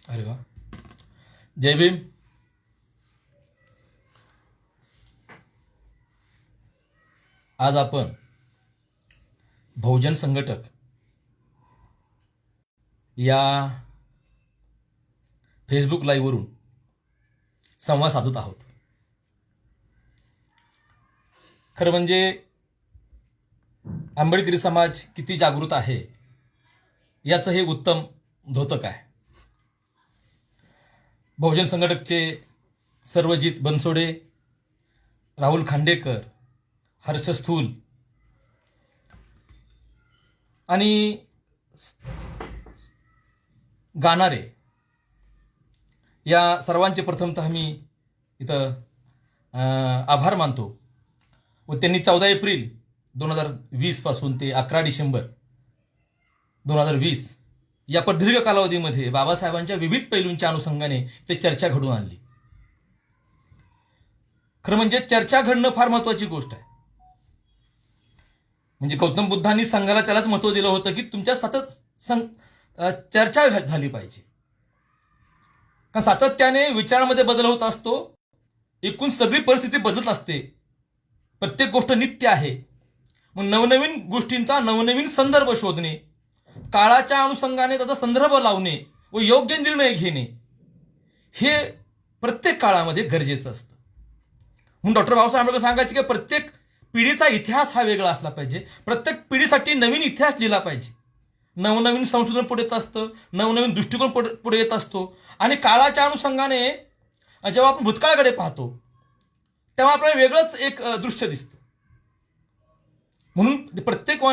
अरे वा. जय भीम. आज आपण बहुजन संघटक या फेसबुक लाईव्हवरून संवाद साधत आहोत. खरं म्हणजे आंबेडकरी समाज किती जागृत आहे याचं हे उत्तम द्योतक आहे. बहुजन संघटकचे सर्वजित बनसोडे, राहुल खांडेकर, हर्ष स्थूल आणि गाणारे या सर्वांचे प्रथमतः मी इथं आभार मानतो. व त्यांनी 14 एप्रिल 2020 पासून ते 11 डिसेंबर 2020 या प्रदीर्घ कालावधीमध्ये बाबासाहेबांच्या विविध पैलूंच्या अनुषंगाने ते चर्चा घडवून आणली. खरं म्हणजे चर्चा घडणं फार महत्वाची गोष्ट आहे. म्हणजे गौतम बुद्धांनी संघाला त्यालाच महत्व दिलं होतं की तुमच्या सतत चर्चा झाली पाहिजे. कारण सातत्याने विचारांमध्ये बदल होत असतो, एकूण सगळी परिस्थिती बदलत असते, प्रत्येक गोष्ट नित्य आहे. मग नवनवीन गोष्टींचा नवनवीन संदर्भ शोधणे, काळाच्या अनुषंगाने त्याचा संदर्भ लावणे व योग्य निर्णय घेणे हे प्रत्येक काळामध्ये गरजेचं असतं. म्हणून डॉक्टर बाबासाहेब आंबेडकर सांगायचे की प्रत्येक पिढीचा इतिहास हा वेगळा असला पाहिजे, प्रत्येक पिढीसाठी नवीन इतिहास लिहिला पाहिजे. नवनवीन संशोधन पुढे येत असतं, नवनवीन दृष्टिकोन पुढे येत असतो आणि काळाच्या अनुषंगाने जेव्हा आपण भूतकाळाकडे पाहतो तेव्हा आपल्याला वेगळंच एक दृश्य दिसतं. म्हणून प्रत्येक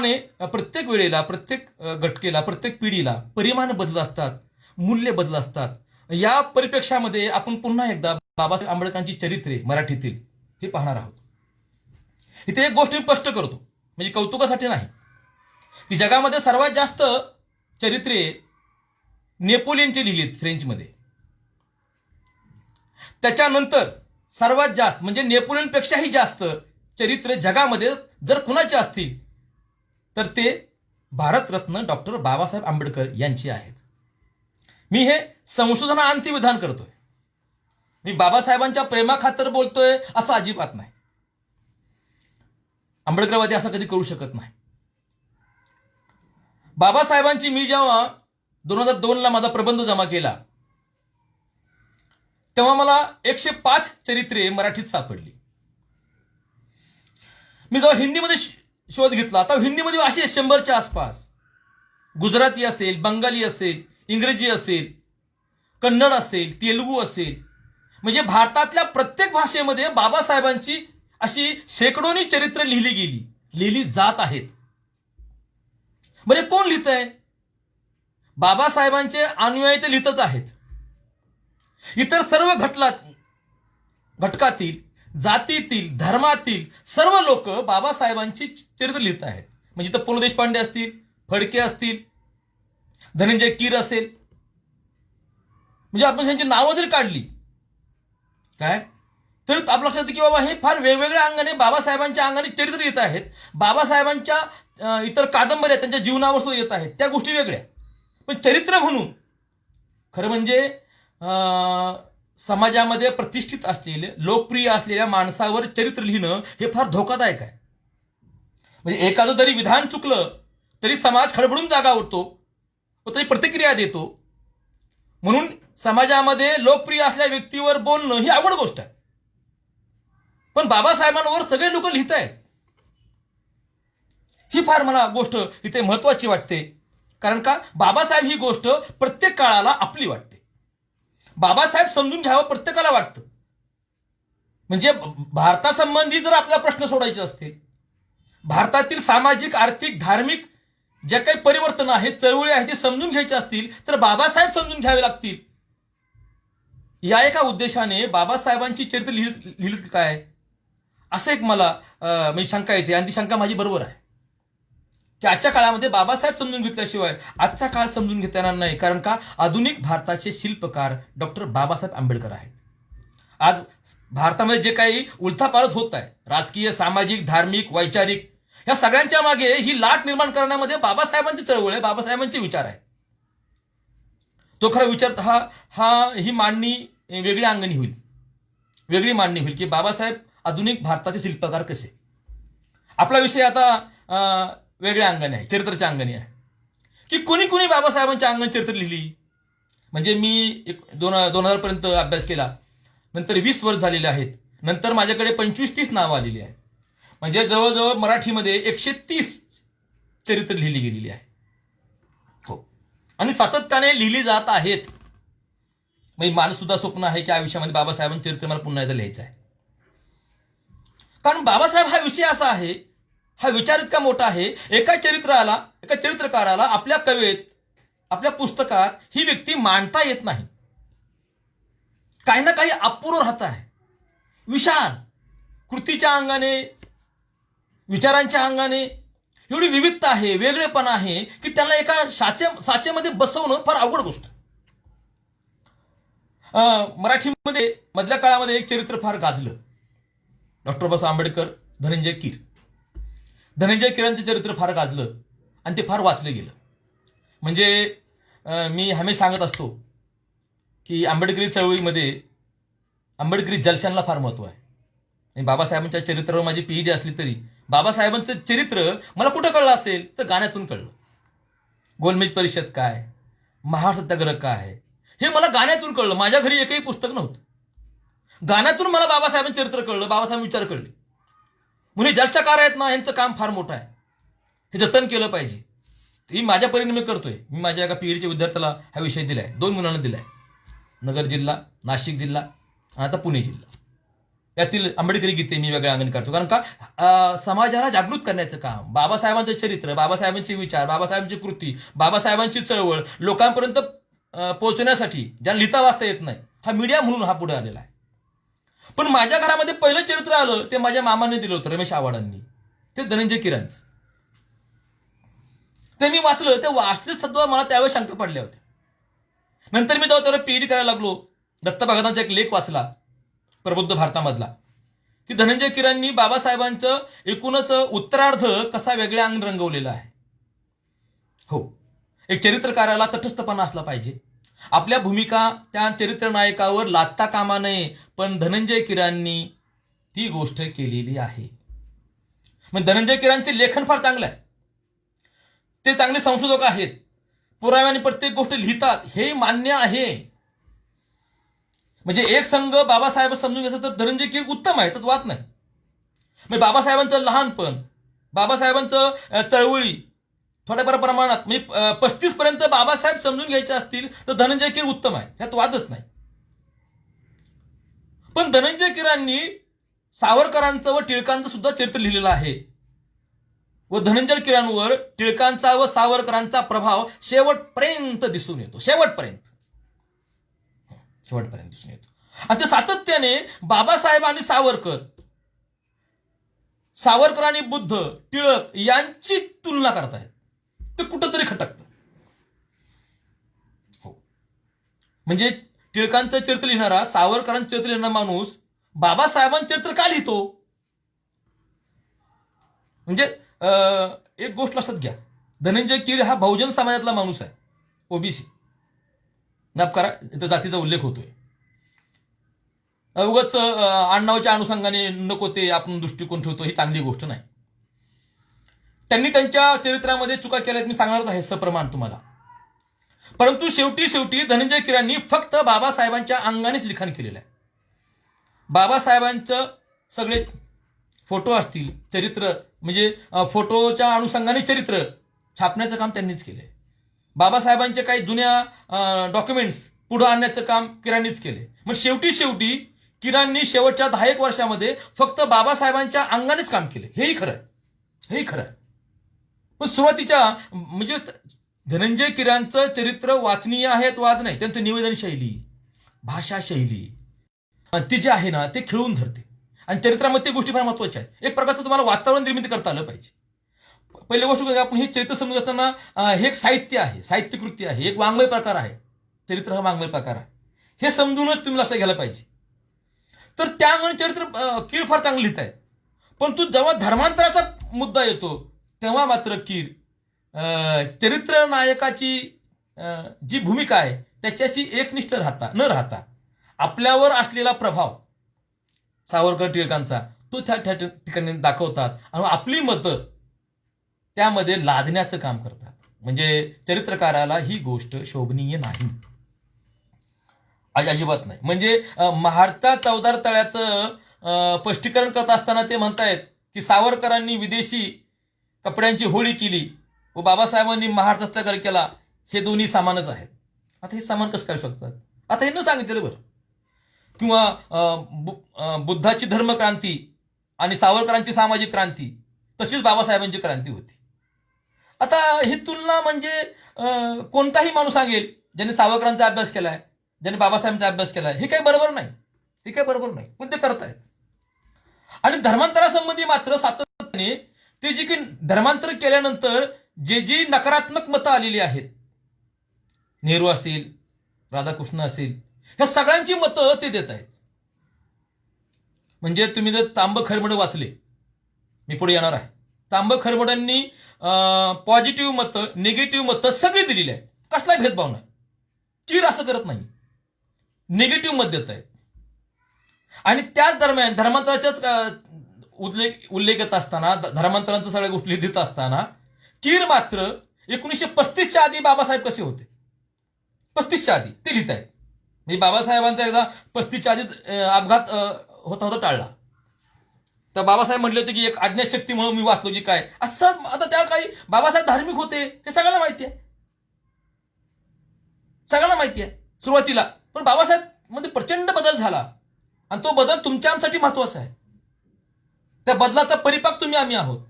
वेळेला, प्रत्येक घटकेला, प्रत्येक पिढीला परिमाण बदलत असतात, मूल्य बदलत असतात. या परिप्रेक्ष्यामध्ये आपण पुन्हा एकदा बाबासाहेब आंबेडकरांची चरित्रे मराठीतील हे पाहणार आहोत. इथे एक गोष्ट मी स्पष्ट करतो, म्हणजे कौतुकासाठी नाही, की जगामध्ये सर्वात जास्त चरित्रे नेपोलियनची लिहिलीत फ्रेंचमध्ये. त्याच्यानंतर सर्वात जास्त म्हणजे नेपोलियनपेक्षाही जास्त चरित्र जगामध्ये जर कुणाचे असतील तर ते भारतरत्न डॉक्टर बाबासाहेब आंबेडकर यांची आहेत. मी हे संशोधनाअंती विधान करतोय, मी बाबासाहेबांच्या प्रेमाखातर बोलतोय असं अजिबात नाही. आंबेडकरवादी असं कधी करू शकत नाही. बाबासाहेबांची मी जेव्हा 2002ला माझा प्रबंध जमा केला तेव्हा मला 105 चरित्रे मराठीत सापडली. मी जेव्हा हिंदीमध्ये शोध घेतला तेव्हा हिंदीमध्ये असे 100च्या आसपास, गुजराती असेल, बंगाली असेल, इंग्रजी असेल, कन्नड असेल, तेलुगू असेल, म्हणजे भारतातल्या प्रत्येक भाषेमध्ये बाबासाहेबांची अशी शेकडोनी चरित्र लिहिली जात आहेत. बरे कोण लिहित आहे? बाबासाहेबांचे अनुयायी ते लिहितच आहेत. इतर सर्व घटकातील, जातीतील, धर्मातील सर्व लोक बाबासाहेबांची चरित्र लिहित आहेत. म्हणजे तर पु ल देशपांडे असतील, फडके असतील, धनंजय कीर असेल, म्हणजे आपण त्यांची नावं जरी काढली काय तर आपलं लक्षात येतं की बाबा हे फार वेगवेगळ्या अंगाने बाबासाहेबांच्या अंगाने चरित्र येत आहेत. बाबासाहेबांच्या इतर कादंबऱ्या त्यांच्या जीवनावर सुद्धा येत आहेत, त्या गोष्टी वेगळ्या. पण चरित्र म्हणून खरं म्हणजे समाजामध्ये प्रतिष्ठित असलेले, लोकप्रिय असलेल्या माणसावर चरित्र लिहिणं हे फार धोकादायक आहे. म्हणजे एखादं जरी विधान चुकलं तरी समाज खडबडून जागा उठतो व तरी प्रतिक्रिया देतो. म्हणून समाजामध्ये लोकप्रिय असलेल्या व्यक्तीवर बोलणं ही अवघड गोष्ट आहे. पण बाबासाहेबांवर सगळे लोक लिहित आहेत, ही फार मला गोष्ट इथे महत्वाची वाटते. कारण का बाबासाहेब ही गोष्ट प्रत्येक काळाला आपली वाटते. बाबासाहेब समजून घ्यावं प्रत्येकाला वाटतं. म्हणजे भारतासंबंधी जर आपला प्रश्न सोडायचे असतील, भारतातील सामाजिक, आर्थिक, धार्मिक जे काही परिवर्तन आहे, चळवळी आहे ते समजून घ्यायचे असतील तर बाबासाहेब समजून घ्यावे लागतील. या एका उद्देशाने बाबासाहेबांची चरित्र लिहिली काय असं एक मला म्हणजे शंका येते. आणि ती शंका माझी बरोबर आहे की आजच्या काळामध्ये बाबासाहेब समजून घेतल्याशिवाय आजचा काळ समजून घेता येणार नाही. कारण का आधुनिक भारताचे शिल्पकार डॉक्टर बाबासाहेब आंबेडकर आहेत. आज भारतामध्ये जे काही उलथापालथ होत आहे, राजकीय, सामाजिक, धार्मिक, वैचारिक, या सगळ्यांच्या मागे ही लाट निर्माण करण्यामध्ये बाबासाहेबांची चळवळ आहे, बाबासाहेबांचे विचार आहेत. तो खरा विचार ही मांडणी वेगळी अंगणी होईल, वेगळी मांडणी होईल की बाबासाहेब आधुनिक भारताचे शिल्पकार कसे. आपला विषय आता वेगळ्या अंगाने आहे, चरित्राच्या अंगाने आहे की कोणी कोणी बाबासाहेबांच्या अंगण चरित्र लिहिली. म्हणजे मी 2000 पर्यंत अभ्यास केला, नंतर 20 वर्ष झालेले आहेत, नंतर माझ्याकडे 25-30 नावं आलेली आहेत. म्हणजे जवळजवळ मराठीमध्ये 130 चरित्र लिहिली गेलेली आहे. हो, आणि सातत्याने लिहिली जात आहेत. म्हणजे माझं सुद्धा स्वप्न आहे की आयुष्यामध्ये बाबासाहेबांचं चरित्र मला पुन्हा एकदा लिहायचं आहे. कारण बाबासाहेब हा विषय असा आहे, हा विचार इतका मोठा आहे, एका चरित्रकाराला आपल्या कवेत, आपल्या पुस्तकात ही व्यक्ती मांडता येत नाही. काही ना काही अपूर्ण राहत आहे. विशाल कृतीच्या अंगाने, विचारांच्या अंगाने एवढी विविधता आहे, वेगळेपणा आहे की त्याला एका साचेमध्ये बसवणं फार अवघड गोष्ट. मराठीमध्ये मधल्या काळामध्ये एक चरित्र फार गाजलं, डॉक्टर बाबासाहेब आंबेडकर, धनंजय कीर. धनंजय कीरांचं चरित्र फार गाजलं आणि ते फार वाचलं गेलं. म्हणजे मी हमेशा सांगत असतो की आंबेडकरी चळवळीमध्ये आंबेडकरी जलशांना फार महत्व आहे. आणि बाबासाहेबांच्या चरित्रावर माझी PhD असली तरी बाबासाहेबांचं चरित्र मला कुठं कळलं असेल तर गाण्यातून कळलं. गोलमेज परिषद काय, महार सत्याग्रह काय, हे मला गाण्यातून कळलं. माझ्या घरी एकही पुस्तक नव्हतं. गाण्यातून मला बाबासाहेबांचं चरित्र कळलं, बाबासाहेब विचार कळले. म्हणून जलशाकार आहेत ना, यांचं काम फार मोठं आहे, हे जतन केलं पाहिजे. ही माझ्या परीने मी करतोय. मी माझ्या एका PhDच्या विद्यार्थ्याला हा विषय दिलाय, 2 मुलांना दिलाय. नगर जिल्हा, नाशिक जिल्हा आणि आता पुणे जिल्हा. यातील आंबेडकरी गीते मी वेगळ्या अंगणी करतो. कारण का समाजाला जागृत करण्याचं काम, बाबासाहेबांचं चरित्र, बाबासाहेबांचे विचार, बाबासाहेबांची कृती, बाबासाहेबांची चळवळ लोकांपर्यंत पोहोचण्यासाठी ज्यांना लिहिता वाचता येत नाही, हा मीडिया म्हणून हा पुढे आलेला आहे. पण माझ्या घरामध्ये पहिलं चरित्र आलं ते माझ्या मामाने दिलं होतं, रमेश आव्हाडांनी. ते धनंजय कीरांचं. ते मी वाचलं, ते वाचलेच सुद्धा मला त्यावेळेस शंका पडल्या होत्या. नंतर मी जेव्हा त्याला PhD करायला लागलो, दत्ता भगतांचा एक लेख वाचला प्रबुद्ध भारतामधला, की धनंजय कीरांनी बाबासाहेबांचं एकूणच उत्तरार्ध कसा वेगळ्या अंग रंगवलेला आहे. हो, एक चरित्रकाराला तटस्थपणा असला पाहिजे. आपल्या भूमिका त्या चरित्र नायकावर लादता कामा नये. पण धनंजय कीरांनी ती गोष्ट केलेली आहे. मग धनंजय कीरांचे लेखन फार चांगलं आहे. ते चांगले संशोधक आहेत, पुराव्याने प्रत्येक गोष्ट लिहितात, हे मान्य आहे. म्हणजे एक संघ बाबासाहेब समजून घ्यायचं तर धनंजय कीर उत्तम आहे, तर वाद नाही. म्हणजे बाबासाहेबांचं लहानपण, बाबासाहेबांचं चळवळी थोड्याफार प्रमाणात, म्हणजे 35 पर्यंत बाबासाहेब समजून घ्यायचे असतील तर धनंजय कीर उत्तम आहे, ह्यात वादच नाही. पण धनंजय कीरांनी सावरकरांचं व टिळकांचं सुद्धा चरित्र लिहिलेलं आहे. व धनंजय कीरांवर टिळकांचा व सावरकरांचा प्रभाव शेवटपर्यंत दिसून येतो. शेवटपर्यंत दिसून येतो. आणि ते सातत्याने बाबासाहेब आणि सावरकर आणि बुद्ध, टिळक यांची तुलना करतायत. ते कुठंतरी खटकतं. हो, म्हणजे टिळकांचं चरित्र लिहिणारा, सावरकरांचं चरित्र लिहिणारा माणूस बाबासाहेबांचं चरित्र का लिहितो? म्हणजे एक गोष्ट लक्षात घ्या, धनंजय कीर हा बहुजन समाजातला माणूस आहे, OBC. माफ करा, इथं जातीचा उल्लेख होतोय. उगाच आडनावाच्या अनुषंगाने नको ते आपण दृष्टिकोन ठेवतो, ही चांगली गोष्ट नाही. त्यांनी त्यांच्या चरित्रामध्ये चुका केल्यात, मी सांगणारच आहे सप्रमाण तुम्हाला. परंतु शेवटी धनंजय कीरांनी फक्त बाबासाहेबांच्या अंगानेच लिखाण केलेलं आहे. बाबासाहेबांचं सगळे फोटो असतील, चरित्र म्हणजे फोटोच्या अनुषंगाने चरित्र छापण्याचं काम त्यांनीच केलंय. बाबासाहेबांचे काही जुन्या डॉक्युमेंट्स पुढे आणण्याचं काम कीरांनीच केले. मग शेवटी कीरांनी शेवटच्या 10 वर्षामध्ये फक्त बाबासाहेबांच्या अंगानेच काम केले. हेही खरं आहे. पण सुरुवातीच्या म्हणजे धनंजय कीरांचं चरित्र वाचनीय आहे, वाद नाही. त्यांचं निवेदन शैली, भाषा शैली ती जी आहे ना, ते खिळून धरते. आणि चरित्रामध्ये गोष्टी फार महत्वाच्या आहेत. एक प्रकारचं तुम्हाला वातावरण निर्मिती करता आलं पाहिजे. पहिली गोष्ट आपण हे चरित्र समजून असताना हे एक साहित्य आहे, साहित्यकृती आहे, एक वाङ्मय प्रकार आहे. चरित्र हा वाङ्मय प्रकार आहे, हे समजूनच तुम्ही लक्षात घ्यायला पाहिजे. तर त्यामुळे चरित्र कीर फार चांगलं लिहित आहेत. परंतु जेव्हा धर्मांतराचा मुद्दा येतो तेव्हा मात्र कीर चरित्र नायकाची जी भूमिका आहे त्याच्याशी एकनिष्ठ न राहता आपल्यावर असलेला प्रभाव सावरकर टिळकांचा तो त्या ठिकाणी दाखवतात आणि आपली मतं त्यामध्ये लादण्याचं काम करतात. म्हणजे चरित्रकाराला ही गोष्ट शोभनीय नाही, अजिबात नाही. म्हणजे महाडचा चवदार तळ्याचं स्पष्टीकरण करत असताना ते म्हणतायत की सावरकरांनी विदेशी कपड्यांची होळी केली व बाबासाहेबांनी महाड सत्याग्रह केला, हे दोन्ही सामानच आहेत. आता हे सामान कसं करू शकतात? आता हे न सांगितलं बरं. किंवा बुद्धाची धर्मक्रांती आणि सावरकरांची सामाजिक क्रांती तशीच बाबासाहेबांची क्रांती होती. आता ही तुलना म्हणजे कोणताही माणूस सांगेल ज्याने सावरकरांचा अभ्यास केलाय, ज्याने बाबासाहेबांचा अभ्यास केलाय, हे काही बरोबर नाही, हे काही बरोबर नाही, पण ते करतायत. आणि धर्मांतरासंबंधी मात्र सातत्याने ते जे काही धर्मांतर केल्यानंतर जी नकारात्मक मतं आलेली आहेत, नेहरू असेल, राधाकृष्ण असेल, ह्या सगळ्यांची मतं ते देत आहेत. म्हणजे तुम्ही जर तांब खरमडे वाचले, मी पुढे येणार आहे, तांब खरमड्यांनी पॉझिटिव्ह मतं, निगेटिव्ह मतं सगळी दिलेली आहेत. कसलाही भेदभाव नाही, चीर असं करत नाही, निगेटिव्ह मत देत आहेत. आणि त्याच दरम्यान धर्मांतराच्याच उल्लेख येत असताना, धर्मांतरांच्या सगळ्या गोष्टी लिहित असताना कीर मात्र 1935च्या आधी बाबासाहेब कसे होते, 35च्या आधी ते लिहित आहेत. म्हणजे बाबासाहेबांचा एकदा 35च्या आधी अपघात होता टाळला, तर बाबासाहेब म्हटले होते की एक अज्ञातशक्ती म्हणून मी वाचलो की काय असं. आता त्या काही बाबासाहेब धार्मिक होते हे सगळ्यांना माहिती आहे, सगळ्यांना माहिती आहे सुरुवातीला. पण बाबासाहेब मध्ये प्रचंड बदल झाला आणि तो बदल तुमच्यासाठी महत्वाचा आहे. त्या बदलाचा परिपाक तुम्ही आम्ही आहोत.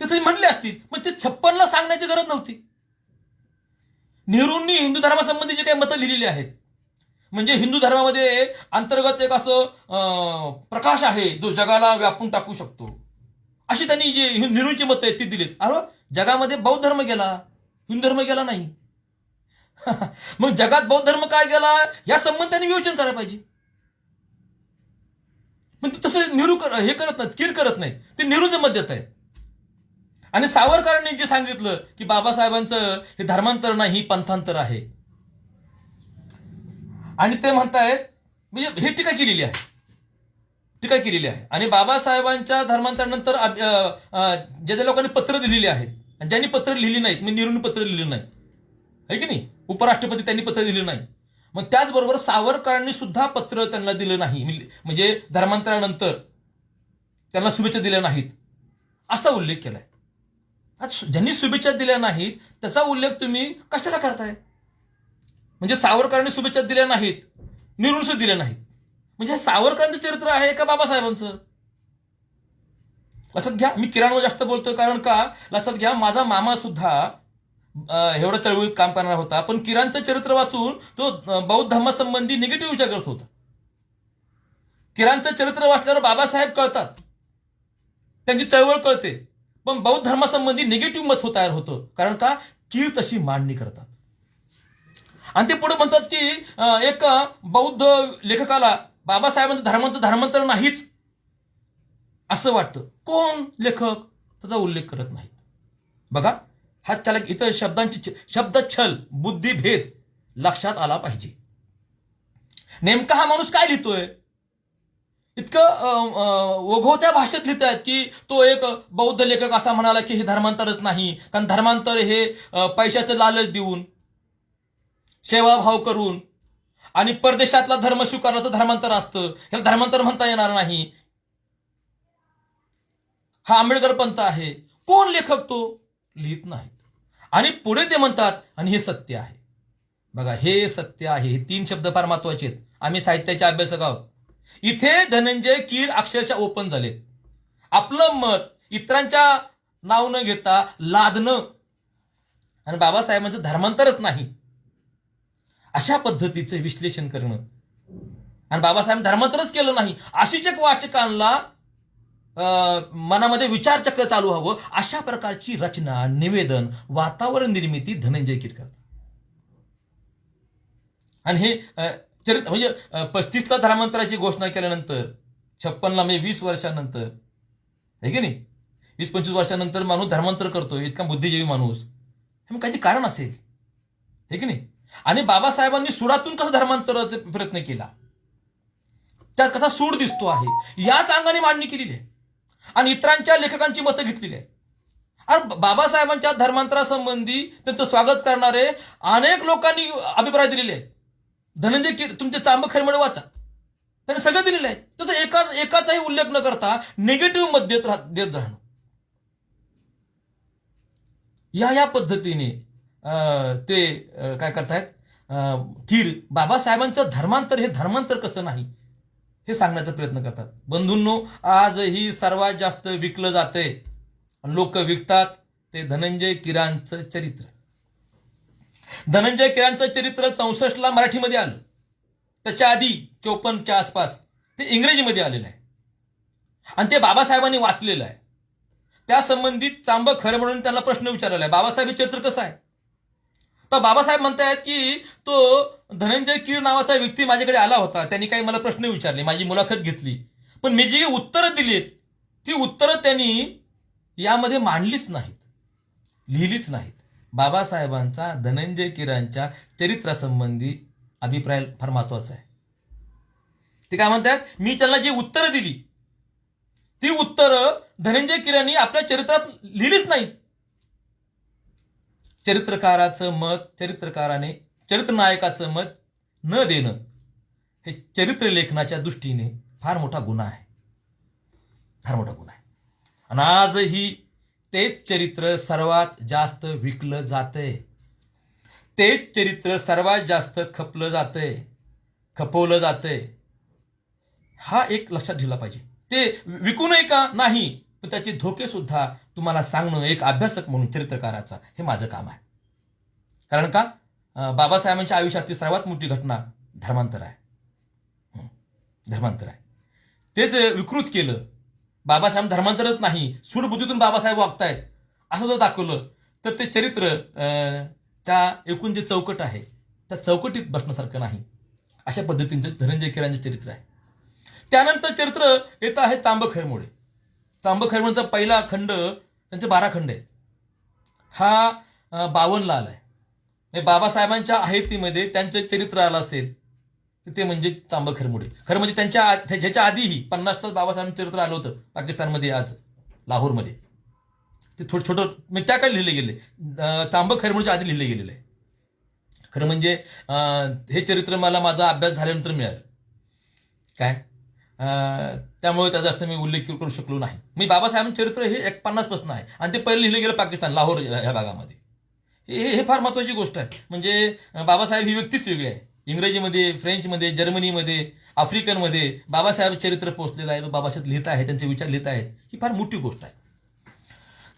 ते तुम्ही म्हणले असतील, पण ते 56ला सांगण्याची गरज नव्हती. नेहरूंनी हिंदू धर्मासंबंधी जे काही मतं लिहिलेली आहेत, म्हणजे हिंदू धर्मामध्ये अंतर्गत एक असं प्रकाश आहे जो जगाला व्यापून टाकू शकतो, अशी त्यांनी जे नेहरूंची मतं आहेत ती दिलीत. अरे जगामध्ये बौद्ध धर्म गेला, हिंदू धर्म गेला नाही. मग जगात बौद्ध धर्म काय गेला या संबंध त्यांनी विवेचन करायला पाहिजे. पण तसं नेहरू हे करत नाहीत, कीर करत नाहीत, ते नेहरूचं मत देत आहेत. आणि सावरकरांनी जे सांगितलं की बाबासाहेबांचं हे धर्मांतर नाही पंथांतर आहे, आणि ते म्हणतायत, म्हणजे हे टीका केलेली आहे, टीका केलेली आहे. आणि बाबासाहेबांच्या धर्मांतरानंतर ज्या लोकांनी पत्र दिलेली आहेत आणि ज्यांनी पत्र लिहिली नाहीत, म्हणजे नेहरूंनी पत्र लिहिली नाहीत, आहे की नाही, उपराष्ट्रपती त्यांनी पत्र दिले नाही, मग त्याचबरोबर सावरकरांनी सुद्धा पत्र त्यांना दिलं नाही, म्हणजे धर्मांतरानंतर त्यांना शुभेच्छा दिल्या नाहीत असा उल्लेख केलाय. आज ज्यांनी शुभेच्छा दिल्या नाहीत त्याचा उल्लेख तुम्ही कशाला करताय? म्हणजे सावरकरांनी शुभेच्छा दिल्या नाहीत, नेहरूंनी दिल्या नाहीत, म्हणजे सावरकरांचं चरित्र आहे का बाबासाहेबांचं? लक्षात घ्या, मी किराणवर जास्त बोलतोय कारण का लक्षात घ्या, माझा मामा सुद्धा एवढं चळवळीत काम करणार होता, पण किराणचं चरित्र वाचून तो बौद्ध धर्मासंबंधी निगेटिव्ह विचार करत होता. किराणचं चरित्र वाचल्यावर बाबासाहेब कळतात, त्यांची चळवळ कळते, पण बौद्ध धर्मासंबंधी निगेटिव्ह मत तयार होतं. कारण का कीर तशी मांडणी करतात. आणि ते पुढे म्हणतात की एक बौद्ध लेखकाला बाबासाहेबांचं धर्मांतर नाहीच असं वाटतं. कोण लेखक त्याचा उल्लेख करत नाही. बघा, हा चालक इतर शब्दांची शब्दच्छल, बुद्धिभेद लक्षात आला पाहिजे. नेमका हा माणूस काय लिहितोय? इतकं ओघवत्या भाषेत लिहित आहेत की तो एक बौद्ध लेखक असा म्हणाला की हे धर्मांतरच नाही, कारण धर्मांतर हे पैशाचं लालच देऊन, सेवाभाव करून आणि परदेशातला धर्म स्वीकारला तर धर्मांतर असतं, ह्याला धर्मांतर म्हणता येणार नाही. हा आंबेडकर पंथ आहे. कोण लेखक? तो लिहित नाहीत. आणि पुढे ते म्हणतात आणि हे सत्य आहे. बघा, हे सत्य आहे, हे 3 शब्द फार महत्वाचे आहेत. आम्ही साहित्याचे अभ्यासक आहोत. इथे धनंजय कीर अक्षरशः ओपन झालेत. आपलं मत इतरांच्या नाव न घेता लादणं आणि बाबासाहेबांचं धर्मांतरच नाही अशा पद्धतीचं विश्लेषण करणं आणि बाबासाहेब धर्मांतरच केलं नाही अशीच एक वाचकांना मनामध्ये विचारचक्र चालू हवं अशा प्रकारची रचना, निवेदन, वातावरण निर्मिती धनंजय कीर करतात. आणि हे चरित्र म्हणजे 35ला धर्मांतराची घोषणा केल्यानंतर 56ला म्हणजे 20 वर्षानंतर, आहे की नाही, 20-25 वर्षानंतर माणूस धर्मांतर करतो, इतका बुद्धिजीवी माणूस, मग काहीतरी कारण असेल, आहे की नाही. आणि बाबासाहेबांनी सुडातून कसं धर्मांतराचा प्रयत्न केला, त्यात कसा सूड दिसतो आहे, याच अंगाने मांडणी केलेली आहे आणि इतरांच्या लेखकांची मतं घेतलेली आहेत. अरे बाबासाहेबांच्या धर्मांतरासंबंधी त्यांचं स्वागत करणारे अनेक लोकांनी अभिप्राय दिलेले आहेत. धनंजय तुमचे चांबक खैरमडे वाचा, त्यांनी सगळं दिलेलं आहे. त्याचा एकाचाही उल्लेख न करता निगेटिव्ह मत देत राहणं, या पद्धतीने ते काय करतायत, कीर बाबासाहेबांचं धर्मांतर कसं नाही हे सांगण्याचा प्रयत्न करतात. बंधूंनो, आजही सर्वात जास्त विकलं जातंय, लोक विकतात ते धनंजय कीरांचं चरित्र. धनंजय कीरांचं चरित्र 64ला मराठीमध्ये आलं. त्याच्या आधी 54च्या आसपास ते इंग्रजीमध्ये आलेलं आहे आणि ते बाबासाहेबांनी वाचलेलं आहे. त्या संबंधित चांबक खरं म्हणून त्यांना प्रश्न विचारलेला आहे, बाबासाहेब चरित्र कसं आहे. तर बाबासाहेब म्हणतायत की तो धनंजय कीर नावाचा व्यक्ती माझ्याकडे आला होता, त्यांनी काही मला प्रश्न विचारले, माझी मुलाखत घेतली, पण मी जी उत्तरं दिलीत ती उत्तरं त्यांनी यामध्ये मांडलीच नाहीत, लिहिलीच नाहीत. बाबासाहेबांचा धनंजय कीरांच्या चरित्रासंबंधी अभिप्राय फार महत्वाचा आहे. ते काय म्हणतात, मी त्यांना जी उत्तरं दिली ती उत्तरं धनंजय कीरांनी आपल्या चरित्रात लिहिलीच नाहीत. चरित्रनायकाचं मत न देणं हे चरित्र लेखनाच्या दृष्टीने फार मोठा गुन्हा आहे, फार मोठा गुन्हा आहे. आणि आजही तेच चरित्र सर्वात जास्त विकलं जातंय, तेच चरित्र सर्वात जास्त खपवलं जातंय. हा एक लक्षात ठेवला पाहिजे. ते विकू नये का नाही, पण त्याचे धोके सुद्धा तुम्हाला सांगणं एक अभ्यासक म्हणून चरित्रकाराचा हे माझं काम आहे. कारण का, बाबासाहेबांच्या आयुष्यातली सर्वात मोठी घटना धर्मांतर आहे. धर्मांतर आहे, तेच विकृत केलं. बाबासाहेब धर्मांतरच नाही, सूडबुद्धीतून बाबासाहेब वागतायत असं जर दाखवलं तर ते चरित्र त्या एकूण जे चौकट आहे त्या चौकटीत बसण्यासारखं नाही. अशा पद्धतीचं धनंजय कीरांचे चरित्र आहे. त्यानंतर चरित्र येतं आहे चांबक खैरमोडे. चांबक खैरमोडेचा पहिला खंड, त्यांचे 12 खंड आहेत, हा 52ला आलाय. बाबासाहेबांच्या आहेतीमध्ये त्यांचं चरित्र आलं असेल ते म्हणजे चांबक खैरमोडे. खरं म्हणजे ह्याच्या आधीही 50च बाबासाहेबांचं चरित्र आलं होतं पाकिस्तानमध्ये, आज लाहोरमध्ये. ते छोटं म्हणजे त्या काय लिहिले गेले, चांबक खैरमोडेच्या आधी लिहिले गेलेलं आहे. खरं म्हणजे हे चरित्र मला माझा अभ्यास झाल्यानंतर मिळालं काय, त्यामुळे त्याचा जास्त मी उल्लेख करू शकलो नाही. मी बाबासाहेबांचं चरित्र हे 50 पासून आहे आणि ते पहिले लिहिलं गेलं पाकिस्तान, लाहोर ह्या भागामध्ये. हे फार महत्वाची गोष्ट आहे. म्हणजे बाबासाहेब ही व्यक्तीच वेगळी आहे. इंग्रजीमध्ये, फ्रेंचमध्ये, जर्मनीमध्ये, आफ्रिकनमध्ये बाबासाहेब चरित्र पोहोचलेलं आहे, बाबासाहेब लिहित आहे, त्यांचे विचार लिहित आहेत. ही फार मोठी गोष्ट आहे.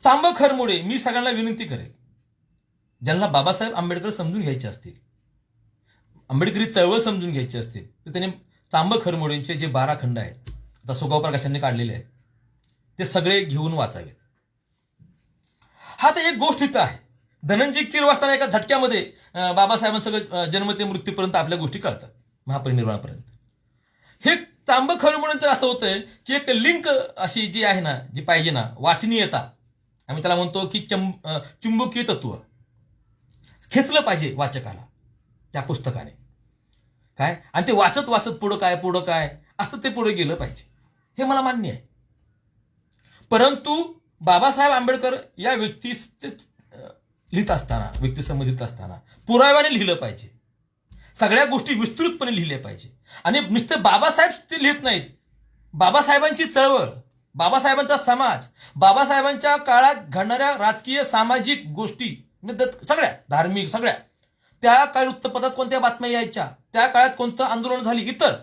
चांबक खैरमोडे, मी सगळ्यांना विनंती करेल, ज्यांना बाबासाहेब आंबेडकर समजून घ्यायचे असतील, आंबेडकरी चळवळ समजून घ्यायची असतील, तर त्यांनी चांबक खैरमोडेंचे जे 12 खंड आहेत, आता सुगाव प्रकाशांनी काढलेले आहेत, ते सगळे घेऊन वाचावेत. हा तर एक गोष्ट इथं आहे. धनंजय कीर वाचताना एका झटक्यामध्ये बाबासाहेबांसगळं जन्म ते मृत्यूपर्यंत आपल्या गोष्टी कळतात, महापरिनिर्वाणापर्यंत. हे चांबक खैरमोडेंचं असं होतंय की एक लिंक अशी जी आहे ना, जी पाहिजे ना, वाचनीयता, आम्ही त्याला म्हणतो की चुंबकीय तत्व खेचलं पाहिजे वाचकाला त्या पुस्तकाने काय, आणि ते वाचत वाचत पुढं काय असं ते पुढे गेलं पाहिजे, हे मला मान्य आहे. परंतु बाबासाहेब आंबेडकर या व्यक्तीस लिहित असताना, व्यक्तीसंबंधित असताना पुराव्याने लिहिलं पाहिजे, सगळ्या गोष्टी विस्तृतपणे लिहिल्या पाहिजे. आणि नुसते बाबासाहेब ते लिहित नाहीत, बाबासाहेबांची चळवळ, बाबासाहेबांचा समाज, बाबासाहेबांच्या काळात घडणाऱ्या राजकीय सामाजिक गोष्टी, सगळ्या धार्मिक, सगळ्या त्या काळी वृत्तपत्रात कोणत्या बातम्या यायच्या, त्या काळात कोणतं आंदोलन झाली, इतर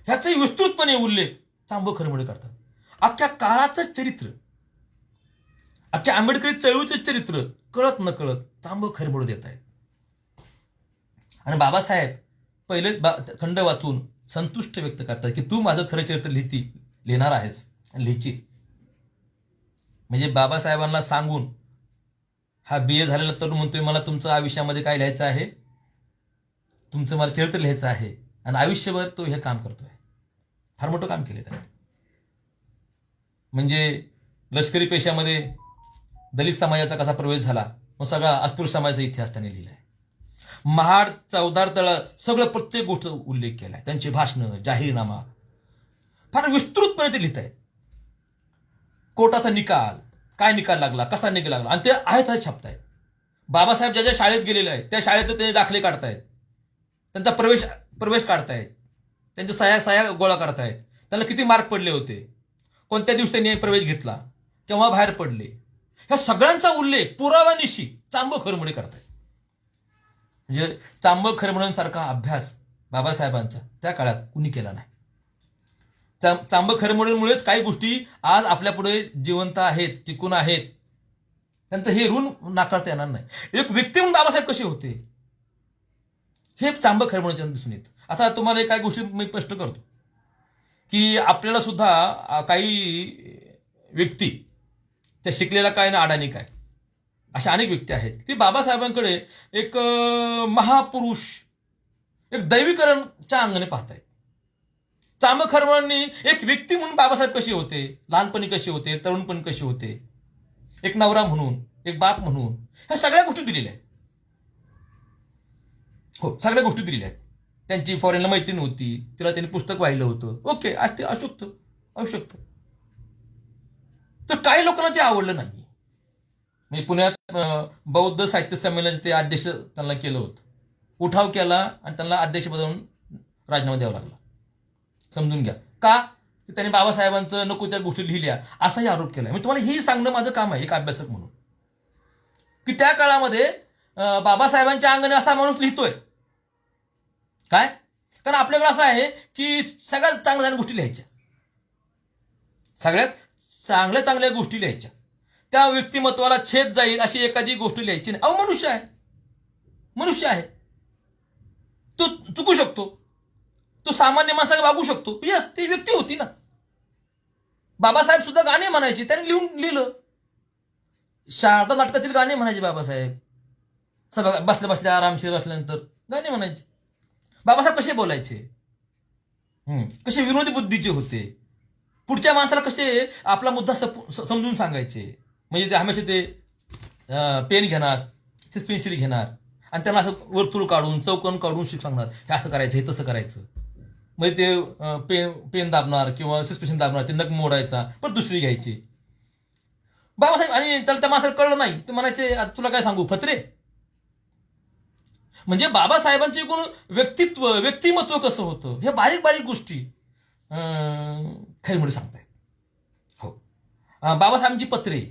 ह्याचाही विस्तृतपणे उल्लेख चांबक खैरमोडे करतात. अख्ख्या काळाचं चरित्र, अख्ख्या आंबेडकरी चळवळीचं चरित्र कळत न कळत चांबक खैरमोडे देत आहेत. आणि बाबासाहेब पहिले खंड वाचून संतुष्ट व्यक्त करतात की तू माझं खरं चरित्र लिहिणार आहेस आणि लिहिची. म्हणजे बाबासाहेबांना सांगून हा BA झालेला तरुण म्हणतोय मला तुमचं आयुष्यामध्ये काय लिहायचं आहे, तुमचं मला चरित्र लिहायचं आहे, आणि आयुष्यभर तो हे काम करतोय. फार मोठं काम केलं त्याने. म्हणजे लष्करी पेशामध्ये दलित समाजाचा कसा प्रवेश झाला, मग सगळा अस्पृश्य समाजाचा इतिहास त्याने लिहिलाय. महाड चौदार तळ सगळं प्रत्येक गोष्ट उल्लेख केलाय. त्यांची भाषणं, जाहीरनामा फार विस्तृतपणे ते लिहित आहेत. कोर्टाचा निकाल, काय निकाल लागला, कसा निकाल लागला, आणि ते आहेत छापतायत. बाबासाहेब ज्या ज्या शाळेत गेलेले आहेत त्या शाळेत ते दाखले काढतायत, त्यांचा प्रवेश काढतायत, त्यांच्या सह्या गोळा करतायत, त्यांना किती मार्क पडले होते, कोणत्या दिवशी त्यांनी प्रवेश घेतला, केव्हा बाहेर पडले, ह्या सगळ्यांचा उल्लेख पुराव्यानिशी चांब खरमडे करतायत. म्हणजे चांब खरमडेंसारखा अभ्यास बाबासाहेबांचा त्या काळात कुणी केला नाही. चांब खरमडेंमुळेच काही गोष्टी आज आपल्या पुढे जिवंत आहेत, टिकून आहेत. त्यांचं हे ऋण नाकारता येणार नाही. एक व्यक्ती म्हणून बाबासाहेब कसे होते हे चांब खरमडेंच्या दिसून येतं. आता तुम्हाला काही गोष्टी मी स्पष्ट करतो की आपल्याला सुद्धा काही व्यक्ती, त्या शिकलेला काय ना अडाणी काय, अशा अनेक व्यक्ती आहेत की बाबासाहेबांकडे एक महापुरुष, एक दैवीकरणच्या अंगाने पाहतायत. चांब खरमडेंनी एक व्यक्ती म्हणून बाबासाहेब कसे होते, लहानपणी कसे होते, तरुणपणी कसे होते, एक नवरा म्हणून, एक बाप म्हणून, ह्या सगळ्या गोष्टी दिलेल्या आहेत. हो, सगळ्या गोष्टी दिलेल्या आहेत. त्यांची फॉरेनला मैत्रीण होती, तिला त्यांनी पुस्तक वाहिलं होतं, ओके, आज ते असू शकतं. तर काही लोकांना ते आवडलं नाही. म्हणजे पुण्यात बौद्ध साहित्य संमेलनाचे ते अध्यक्ष त्यांना केलं होतं, उठाव केला आणि त्यांना अध्यक्षपदावरून राजीनामा द्यावा लागला. समजून घ्या का, त्यांनी बाबासाहेबांचं नको त्या गोष्टी लिहिल्या असाही आरोप केलाय. म्हणजे तुम्हाला हेही सांगणं माझं काम आहे एक अभ्यासक म्हणून, की त्या काळामध्ये बाबासाहेबांच्या अंगाने असा माणूस लिहितोय काय. कारण आपल्याकडे असं आहे की सगळ्यात चांगल्या गोष्टी लिहायच्या, सगळ्यात चांगल्या गोष्टी लिहायच्या, त्या व्यक्तिमत्वाला छेद जाईल अशी एखादी गोष्ट लिहायची नाही. अहो, मनुष्य आहे, तो चुकू शकतो, तो सामान्य माणसाला वागू शकतो. यस, ती व्यक्ती होती ना. बाबासाहेब सुद्धा गाणी म्हणायचे, त्यांनी लिहिलं. शारदा नाटकातील गाणी म्हणायचे बाबासाहेब, बसल्या आरामशीर बसल्यानंतर गाणी म्हणायचे. बाबासाहेब कसे बोलायचे, कसे विनोदी बुद्धीचे होते, पुढच्या माणसाला कसे आपला मुद्दा समजून सांगायचे. म्हणजे ते हमेशा ते पेन घेणार, पेन्सिल घेणार आणि त्यांना असं वर्तुळ काढून, चौकोन काढून सांगणार, हे असं करायचं, हे तसं करायचं. म्हणजे ते पेन दाबणार किंवा सस्पेन्शन दाबणार, ते नख मोडायचा, पण दुसरी घ्यायची. बाबासाहेब, आणि त्याला त्या माणसाला कळलं नाही, ते म्हणायचे तुला काय सांगू फत्रे. म्हणजे बाबासाहेबांचे एकूण व्यक्तिमत्व कसं होतं, हे बारीक बारीक गोष्टी खरमडे सांगतायत. हो, बाबासाहेबांची पत्रे,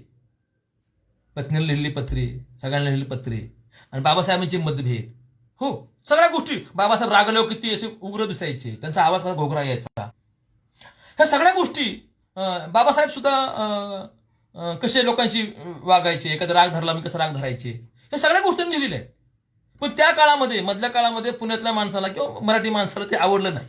पत्नीला लिहिलेली पत्रे, सगळ्यांना लिहिलेली पत्रे, आणि बाबासाहेबांचे मतभेद, हो, सगळ्या गोष्टी. बाबासाहेब रागल्यावर किती असे उग्र दिसायचे, त्यांचा आवाज कसा घोगरा यायचा, ह्या सगळ्या गोष्टी. बाबासाहेब सुद्धा कसे लोकांशी वागायचे, एखादा राग धरला मी कसा राग धरायचे, ह्या सगळ्या गोष्टींनी लिहिलेल्या आहेत. पण त्या काळामध्ये, मधल्या काळामध्ये पुण्यातल्या माणसाला किंवा मराठी माणसाला ते आवडलं नाही.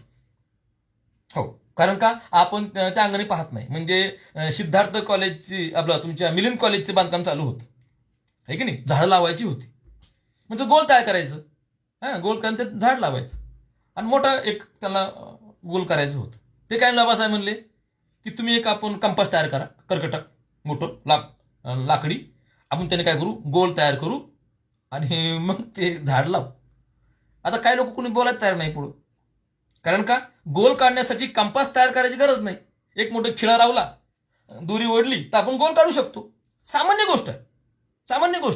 हो, कारण का, आपण त्या अंगाने पाहत नाही. म्हणजे सिद्धार्थ कॉलेजची, आपलं तुमच्या मिलिंद कॉलेजचे बांधकाम चालू होतं, आहे की नाही, झाडं लावायची होती. म्हणजे गोल तयार करायचं, गोल करून ते झाड लावायचं आणि मोठं एक त्याला गोल करायचं होतं. ते काय बाबासाहेब म्हणले की तुम्ही एक आपण कंपास तयार करा, कर्कटक मोठं लाकडी, आपण त्याने काय करू, गोल तयार करू आणि मग ते झाड लावू. आता काही लोक कोणी बोलायला तयार नाही पुढं, कारण का, गोल काढण्यासाठी कंपास तयार करायची गरज नाही. एक मोठं खिळा लावला, दोरी ओढली तर आपण गोल काढू शकतो. सामान्य गोष्ट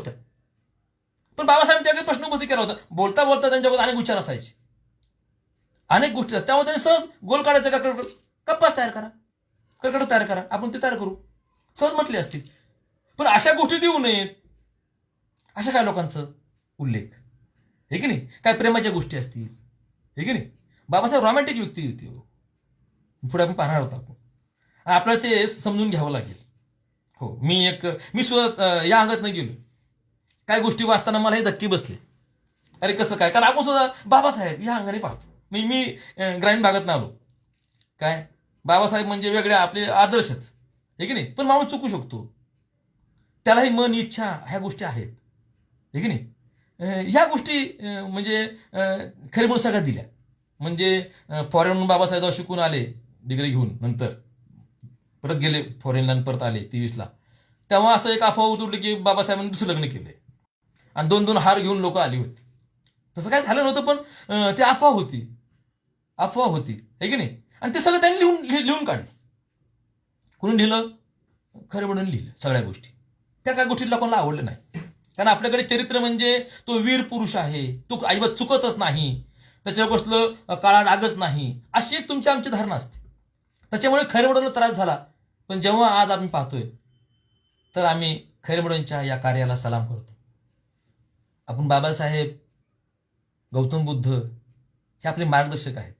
आहे. पण बाबासाहेब त्याकडे प्रश्न उपस्थित केला होता. बोलता बोलता त्यांच्याबद्दल अनेक विचार असायचे, अनेक गोष्टी असतात. त्यामुळे त्यांनी सहज गोल काढायचं का, कंपास तयार करा, कर्कटक तयार करा, आपण ते तयार करू, सहज म्हटले असतील. पण अशा गोष्टी देऊ नयेत, अशा काय लोकांचं उल्लेख, हे की नाही, काय प्रेमाच्या गोष्टी असतील, हे की नाही. बाबासाहेब रोमॅन्टिक व्यक्ती होती, पुढे आपण पाहणार होतो. आपण आपल्याला ते समजून घ्यावं लागेल. हो, मी सुद्धा या अंगात नाही गेलो. काय गोष्टी वाचताना मला हे धक्के बसले, अरे कसं काय, कारण आपण सुद्धा बाबासाहेब या अंगाने पाहतो. मी ग्रामीण भागात ना आलो, काय बाबासाहेब म्हणजे वेगळे आपले आदर्शच, हे की नाही. पण माणूस चुकू शकतो, त्यालाही मन, इच्छा, ह्या गोष्टी आहेत, हे की नाही. ह्या गोष्टी म्हणजे खरे म्हणून सगळ्यात दिल्या. म्हणजे फॉरेनहून बाबासाहेब शिकून आले, डिग्री घेऊन, नंतर परत गेले फॉरेनला, परत आले 23ला. तेव्हा असं एक अफवा उतरली की बाबासाहेबांनी दुसरं लग्न केलंय आणि 2-2 हार घेऊन लोक आली होती. तसं काय झालं नव्हतं, पण ते अफवा होती आहे की नाही. आणि ते सगळं त्यांनी लिहून काढलं. कोणी लिहिलं? खरं म्हणून लिहिलं सगळ्या गोष्टी. त्या काय गोष्टी लोकांना आवडलं नाही, कारण आपल्याकडे चरित्र म्हणजे तो वीर पुरुष आहे, तो अजिबात चुकतच नाही, त्याच्यावर कसलं काळा डागच नाही, अशी एक तुमची आमची धारणा असते. त्याच्यामुळे खैरमोडांना त्रास झाला. पण जेव्हा आज आम्ही पाहतोय, तर आम्ही खैरमोडांच्या या कार्याला सलाम करतो. आपण बाबासाहेब, गौतम बुद्ध हे आपले मार्गदर्शक आहेत,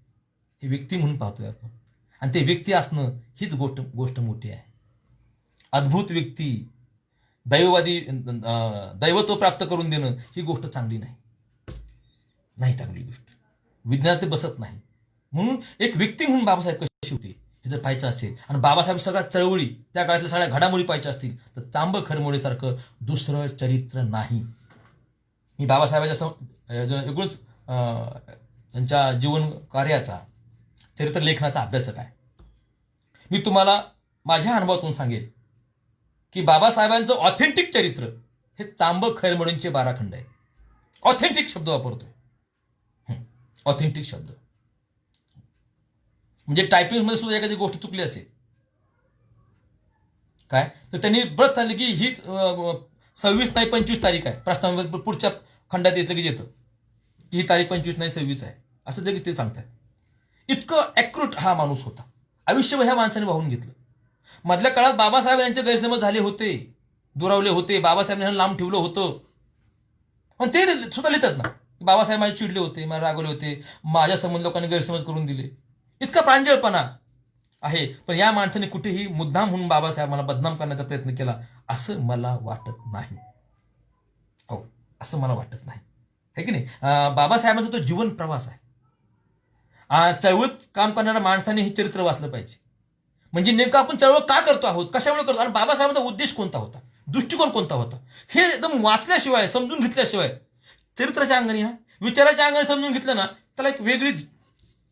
हे व्यक्ती म्हणून पाहतोय आपण. आणि ते व्यक्ती असणं हीच गोष्ट मोठी आहे. अद्भुत व्यक्ती, दैववादी, दैवत्व प्राप्त करून देणं ही गोष्ट चांगली नाही चांगली गोष्ट. विज्ञानात ते बसत नाही. म्हणून एक व्यक्ती म्हणून बाबासाहेब कशी होती हे जर पाहायचं असेल, आणि बाबासाहेब सगळ्या चळवळी, त्या काळातल्या सगळ्या घडामोडी पाहायच्या असतील, तर चांब खरमोडेसारखं दुसरं चरित्र नाही. मी बाबासाहेबांच्या एकूणच त्यांच्या जीवन कार्याचा, चरित्र लेखनाचा अभ्यासक आहे. मी तुम्हाला माझ्या अनुभवातून सांगेल की बाबासाहेबांचं ऑथेंटिक चरित्र हे चांब खैरमोडेंचे 12 खंड आहे. ऑथेंटिक शब्द वापरतोय, ऑथेंटिक शब्द. म्हणजे टायपिंगमध्ये सुद्धा एखादी गोष्ट चुकली असेल काय, तर त्यांनी ब्रत सांगितलं की ही 26 नाही 25 तारीख आहे. प्रस्तावामध्ये पुढच्या खंडात येतं की येतं की ही तारीख 25 नाही 26 आहे, असं लगेच ते सांगतात. इतकं ॲक्युरेट हा माणूस होता. आयुष्यभर ह्या माणसाने वाहून घेतलं. मधल्या काळात बाबासाहेब यांचे गैरसमज झाले होते, दुरावले होते, बाबासाहेबांनी लांब ठेवलं होतं. पण ते स्वतः लिहितात ना, बाबासाहेब माझे चिडले होते, मला रागवले होते, माझ्या संबंध लोकांनी गैरसमज करून दिले. इतका प्रांजळपणा आहे. पण या माणसाने कुठेही मुद्दाम म्हणून बाबासाहेबांना बदनाम करण्याचा प्रयत्न केला असं मला वाटत नाही. हो, असं मला वाटत नाही, है की नाही. बाबासाहेबांचा तो जीवन प्रवास आहे. चळवळीत काम करणाऱ्या माणसाने हे चरित्र वाचलं पाहिजे. म्हणजे नेमकं आपण चळवळ का करतो आहोत, कशामुळे करतो, आणि बाबासाहेबांचा उद्देश कोणता होता, दृष्टिकोन कोणता होता, हे एकदम वाचल्याशिवाय, समजून घेतल्याशिवाय, चरित्राच्या अंगाने, विचाराच्या अंगाने समजून घेतलं ना, त्याला एक वेगळीच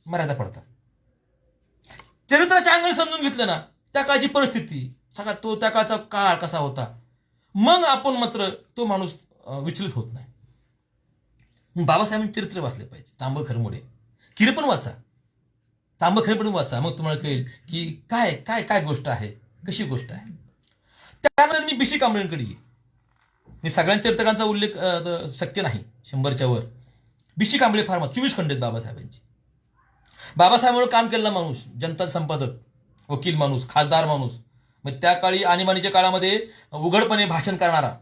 मर्यादा पडतात. चरित्राच्या अंगाने समजून घेतलं ना, त्या काळची परिस्थिती, सगळा तो त्या काळचा काळ कसा होता, मग आपण मात्र तो माणूस विचलित होत नाही. बाबासाहेबांनी चरित्र वाचले पाहिजे. चांब खरमोडे किरे पण वाचा, चांब खरे पण वाचा, मग तुम्हाला कळेल की काय काय काय गोष्ट आहे, कशी गोष्ट आहे. त्यानंतर मी BC कांबळेंकडे येईल. मी सगळ्यांच्या चरित्रांचा उल्लेख शक्य नाही 100च्या वर. BC कांबळे फार 24 खंड आहेत बाबासाहेबांची. बाबासाहेबांवर काम केलेला माणूस, जनता संपादक, वकील माणूस, खासदार माणूस, मग त्या काळी आणीबाणीच्या काळामध्ये उघडपणे भाषण करणारा,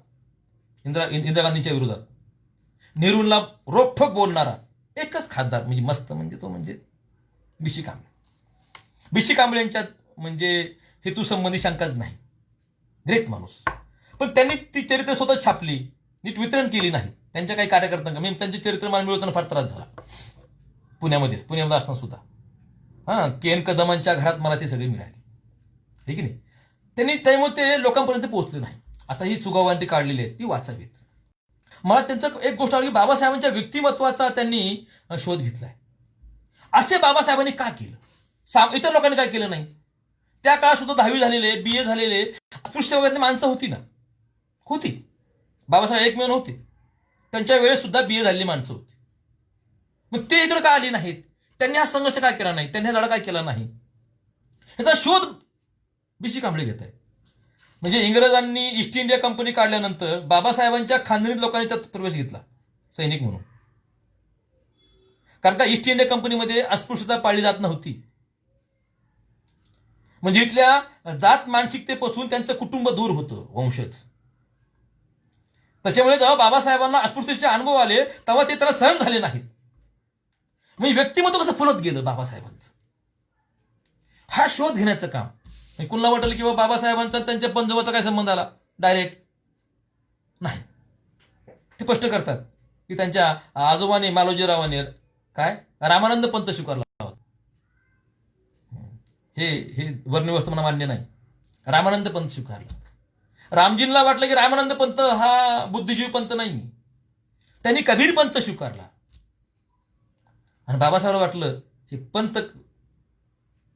इंदिरा गांधींच्या विरोधात, नेहरूंना रोखठोक बोलणारा एकच खासदार म्हणजे मस्त, म्हणजे तो म्हणजे BC कांबळे. BC कांबळेंच्यात म्हणजे हेतू संबंधी शंकाच नाही. ग्रेट माणूस. पण त्यांनी ती चरित्र स्वतः छापली, नीट वितरण केली नाही. त्यांच्या काही कार्यकर्त्यांना, मी त्यांचे चरित्र मला मिळवताना फार त्रास झाला. पुण्यामध्ये असताना सुद्धा KN कदमांच्या घरात मला ते सगळे मिळाले, हे की नाही. त्यांनी त्यामुळे ते लोकांपर्यंत पोहोचले नाही. आता ही सुगावांती ती काढलेली आहे, ती वाचावीत. मला त्यांचं एक गोष्ट आवडली, बाबासाहेबांच्या व्यक्तिमत्वाचा त्यांनी शोध घेतलाय. असे बाबासाहेबांनी का केलं, इतर लोकांनी काय केलं नाही. त्या काळात सुद्धा 10वी झालेले, BA झालेले अस्पृश्य वर्गातली माणसं होती ना, होती. बाबासाहेब एकमेव नव्हते, त्यांच्या वेळेस सुद्धा BA झालेली माणसं होती. मग ते इकडे का आली नाहीत, त्यांनी हा संघर्ष काय केला नाही, त्यांनी हा लढा काय केला नाही, ह्याचा शोध BC कांबळे घेत आहे. म्हणजे इंग्रजांनी ईस्ट इंडिया कंपनी काढल्यानंतर बाबासाहेबांच्या खानदानी लोकांनी त्यात प्रवेश घेतला सैनिक म्हणून. कारण का ईस्ट इंडिया कंपनीमध्ये अस्पृश्यता पाळली जात नव्हती. म्हणजे इथल्या जात मानसिकतेपासून त्यांचं कुटुंब दूर होतं, वंशज. त्याच्यामुळे जेव्हा बाबासाहेबांना अस्पृश्यतेचे अनुभव आले तेव्हा ते त्याला सहन झाले नाहीत. म्हणजे व्यक्तिमत्व कसं फुलत गेलं बाबासाहेबांचं, हा शोध घेण्याचं काम. कुणाला वाटलं की बाबासाहेबांचा त्यांच्या पंजोबाचा काय संबंध आला, डायरेक्ट नाही. ते स्पष्ट करतात की त्यांच्या आजोबाने, मालोजीरावाने काय रामानंद पंथ स्वीकारला. हे वर्णव्यवस्था मला मान्य नाही. रामानंद पंथ स्वीकारला. रामजींना वाटलं की रामानंद पंथ हा बुद्धिजीवी पंथ नाही, त्यांनी कबीर पंथ स्वीकारला. आणि बाबासाहेब वाटलं की पंथ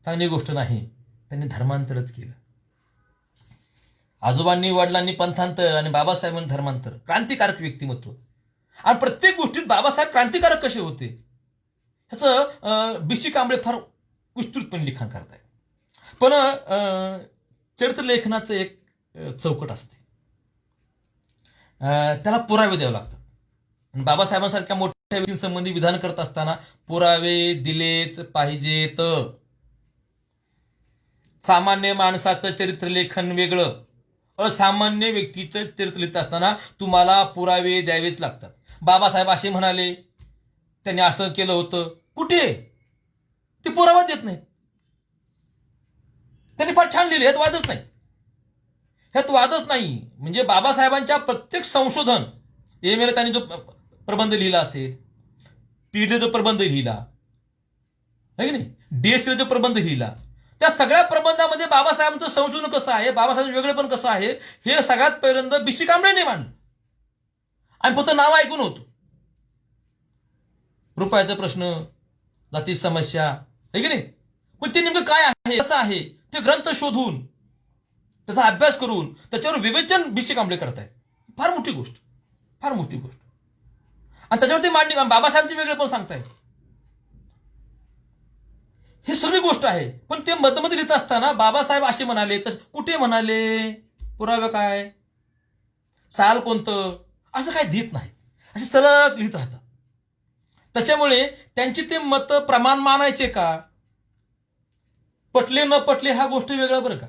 चांगली गोष्ट नाही, त्यांनी धर्मांतरच केलं. आजोबांनी, वडिलांनी पंथांतर आणि बाबासाहेबांनी धर्मांतर. क्रांतिकारक व्यक्तिमत्व. आणि प्रत्येक गोष्टीत बाबासाहेब क्रांतिकारक कसे होते ह्याचं BC कांबळे फार विस्तृतपणे लिखाण करतायत. पण चरित्रलेखनाचं एक चौकट असते, त्याला पुरावे द्यावे लागतात. आणि बाबासाहेबांसारख्या मोठ्या व्यक्तींसंबंधी विधान करत असताना पुरावे दिलेच पाहिजेत. सामान्य माणसाचं चरित्रलेखन वेगळं, असामान्य व्यक्तीचं चरित्र लिहित असताना तुम्हाला पुरावे द्यावेच लागतात. बाबासाहेब असे म्हणाले, त्यांनी असं केलं होतं, कुठे ते पुरावा देत नाहीत. त्यांनी फार छान लिहिले, ह्यात वादच नाही, ह्यात वादच नाही. म्हणजे बाबासाहेबांच्या प्रत्येक संशोधन, एम.ए. त्यांनी जो प्रबंध लिहिला असेल, PhD जो प्रबंध लिहिला आहे की नाही, DSc जो प्रबंध लिहिला, त्या सगळ्या प्रबंधामध्ये बाबासाहेबांचं संशोधन कसं आहे, बाबासाहेबांचं वेगळेपण कसं आहे, हे सगळ्यात पहिल्यांदा BC कांबळेने मांडलं. आणि फक्त नाव ऐकून होतं. रुपयाचा प्रश्न, जाती समस्या आहे की नाही, पण ते नेमकं काय आहे, कसं आहे, ते ग्रंथ शोधून त्याचा अभ्यास करून त्याच्यावर विवेचन BC कांबळे करतायत. फार मोठी गोष्ट, फार मोठी गोष्ट. आणि त्याच्यावरती मांडणी बाबासाहेबांचे वेगळे पण सांगतायत. ही सगळी गोष्ट आहे. पण ते मध्ये लिहित असताना बाबासाहेब असे म्हणाले, तर कुठे म्हणाले, पुरावे काय, साल कोणतं, असं काय देत नाही, असे सलग लिहित राहतात. त्याच्यामुळे त्यांची ते मत प्रमाण मानायचे का, पटले न पटले हा गोष्ट वेगळा बरं का.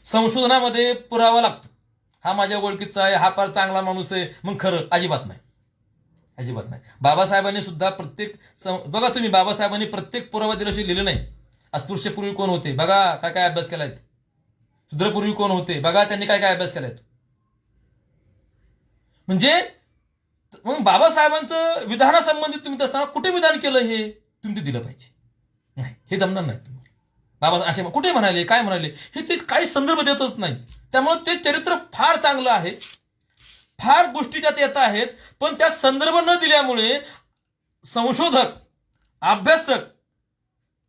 संशोधनामध्ये पुरावा लागतो, हा माझ्या ओळखीचा आहे, हा फार चांगला माणूस आहे, मग खरं अजिबात नाही, अजिबात नाही. बाबासाहेबांनी सुद्धा प्रत्येक बघा तुम्ही, बाबासाहेबांनी प्रत्येक पुरावा दिल्याशिवाय लिहिलं नाही. अस्पृश्यपूर्वी कोण होते बघा, काय काय अभ्यास केलाय. शूद्रपूर्वी कोण होते बघा, त्यांनी काय काय अभ्यास केलाय. म्हणजे मग बाबासाहेबांचं विधानासंबंधित तुम्ही असताना कुठे विधान केलं हे तुम्ही ते दिलं पाहिजे. नाही, हे जमणार नाही तुम्हाला. बाबा असे कुठे म्हणाले, काय म्हणाले, हे ते काही संदर्भ देतच नाही. त्यामुळे ते चरित्र फार चांगलं आहे, फार गोष्टी त्यात येत आहेत, पण त्या संदर्भ न दिल्यामुळे संशोधक, अभ्यासक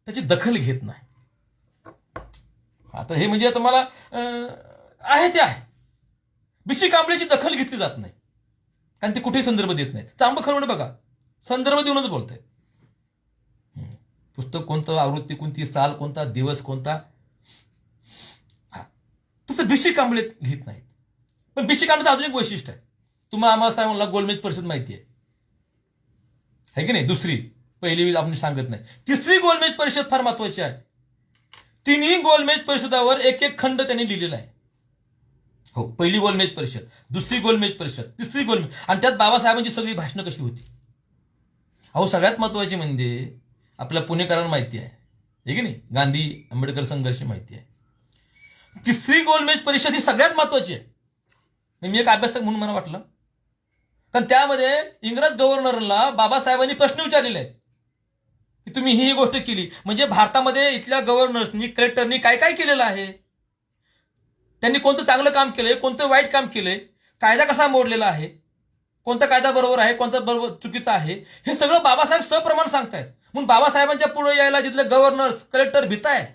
त्याची दखल घेत नाही. आता हे म्हणजे तुम्हाला आहे ते आहे. BC कांबळेची दखल घेतली जात नाही, कारण ते कुठेही संदर्भ देत नाहीत. चांबखरवणे बघा, संदर्भ देऊनच बोलतायत. पुस्तक कोणतं, आवृत्ती कोणती, साल कोणता, दिवस कोणता, तसं BC कांबळे लिहित नाहीत. पण BC कांबळेचं अजून एक वैशिष्ट्य आहे, तुम्हाला आम्हाला काय म्हणला, गोलमेज परिषद माहिती आहे की नाही, दुसरी, पहिली आपण सांगत नाही. तिसरी गोलमेज परिषद फार महत्वाची आहे. तिन्ही गोलमेज परिषदावर एक एक खंड त्यांनी लिहिलेला आहे. हो, पहिली गोलमेज परिषद, दुसरी गोलमेज परिषद, तिसरी गोलमेज, आणि त्यात बाबासाहेबांची सगळी भाषणं कशी होती. अहो, सगळ्यात महत्वाची म्हणजे आपल्या पुणेकरांना माहिती आहे की नाही, गांधी आंबेडकर संघर्ष माहिती आहे. तिसरी गोलमेज परिषद ही सगळ्यात महत्वाची आहे. मी एक अभ्यासक म्हणून मला वाटलं, कारण त्यामध्ये इंग्रज गव्हर्नरला बाबासाहेबांनी प्रश्न विचारलेले आहेत की तुम्ही ही गोष्ट केली, म्हणजे भारतामध्ये इथल्या गव्हर्नर्सनी, कलेक्टरनी काय काय केलेलं आहे, त्यांनी कोणतं चांगलं काम केलंय, कोणतं वाईट काम केलंय, कायदा कसा मोडलेला आहे, कोणता कायदा बरोबर आहे, कोणता बरोबर चुकीचा आहे, हे सगळं बाबासाहेब सप्रमाण सांगतायत. म्हणून बाबासाहेबांच्या पुढे यायला जिथले गव्हर्नर्स, कलेक्टर भीताय.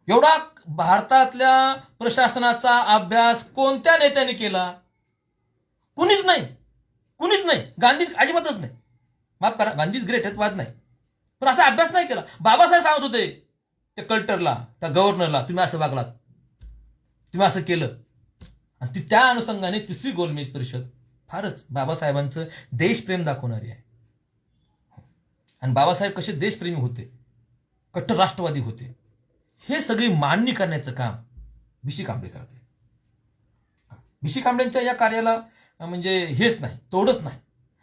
एवढा भारतातल्या प्रशासनाचा अभ्यास कोणत्या नेत्याने केला, कुणीच नाही, कुणीच नाही. गांधी अजिबातच नाही, माफ करा, गांधीच ग्रेट आहेत, वाद नाही, पण असा अभ्यास नाही केला. बाबासाहेब सांगत होते त्या कलेक्टरला, त्या गव्हर्नरला, तुम्ही असं वागलात, तुम्ही असं केलं. आणि त्या अनुषंगाने तिसरी गोलमेज परिषद फारच बाबासाहेबांचं देशप्रेम दाखवणारी आहे. आणि बाबासाहेब कसे देशप्रेमी होते, कट्टर राष्ट्रवादी होते, हे सगळी मांडणी करण्याचं काम BC कांबळे करते. BC कांबळेंच्या या कार्याला म्हणजे हेच नाही, तोडच नाही.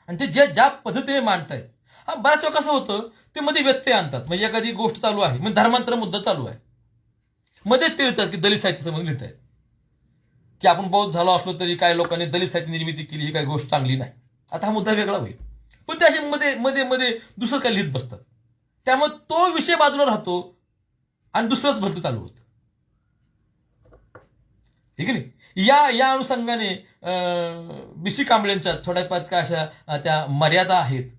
आणि ते ज्या पद्धतीने मांडतायत, बऱ्याच वेळा कसं होतं, ते मध्ये व्यत्यय आणतात. म्हणजे एखादी गोष्ट चालू आहे, म्हणजे धर्मांतर मुद्दा चालू आहे, मध्येच ते लिहितात की दलित साहित्य संबंध लिहित आहेत, की आपण बौद्ध झालो असलो तरी काही लोकांनी दलित साहित्य निर्मिती केली, ही काही गोष्ट चांगली नाही. आता हा मुद्दा वेगळा होईल, पण ते असे मध्ये मध्ये मध्ये दुसरं काही लिहित बसतात. त्यामुळे तो विषय बाजूला राहतो आणि दुसरंच भलतं चालू होतं, ठीक आहे. या अनुषंगाने BC कांबळेंच्या थोड्याफार काय अशा त्या मर्यादा आहेत,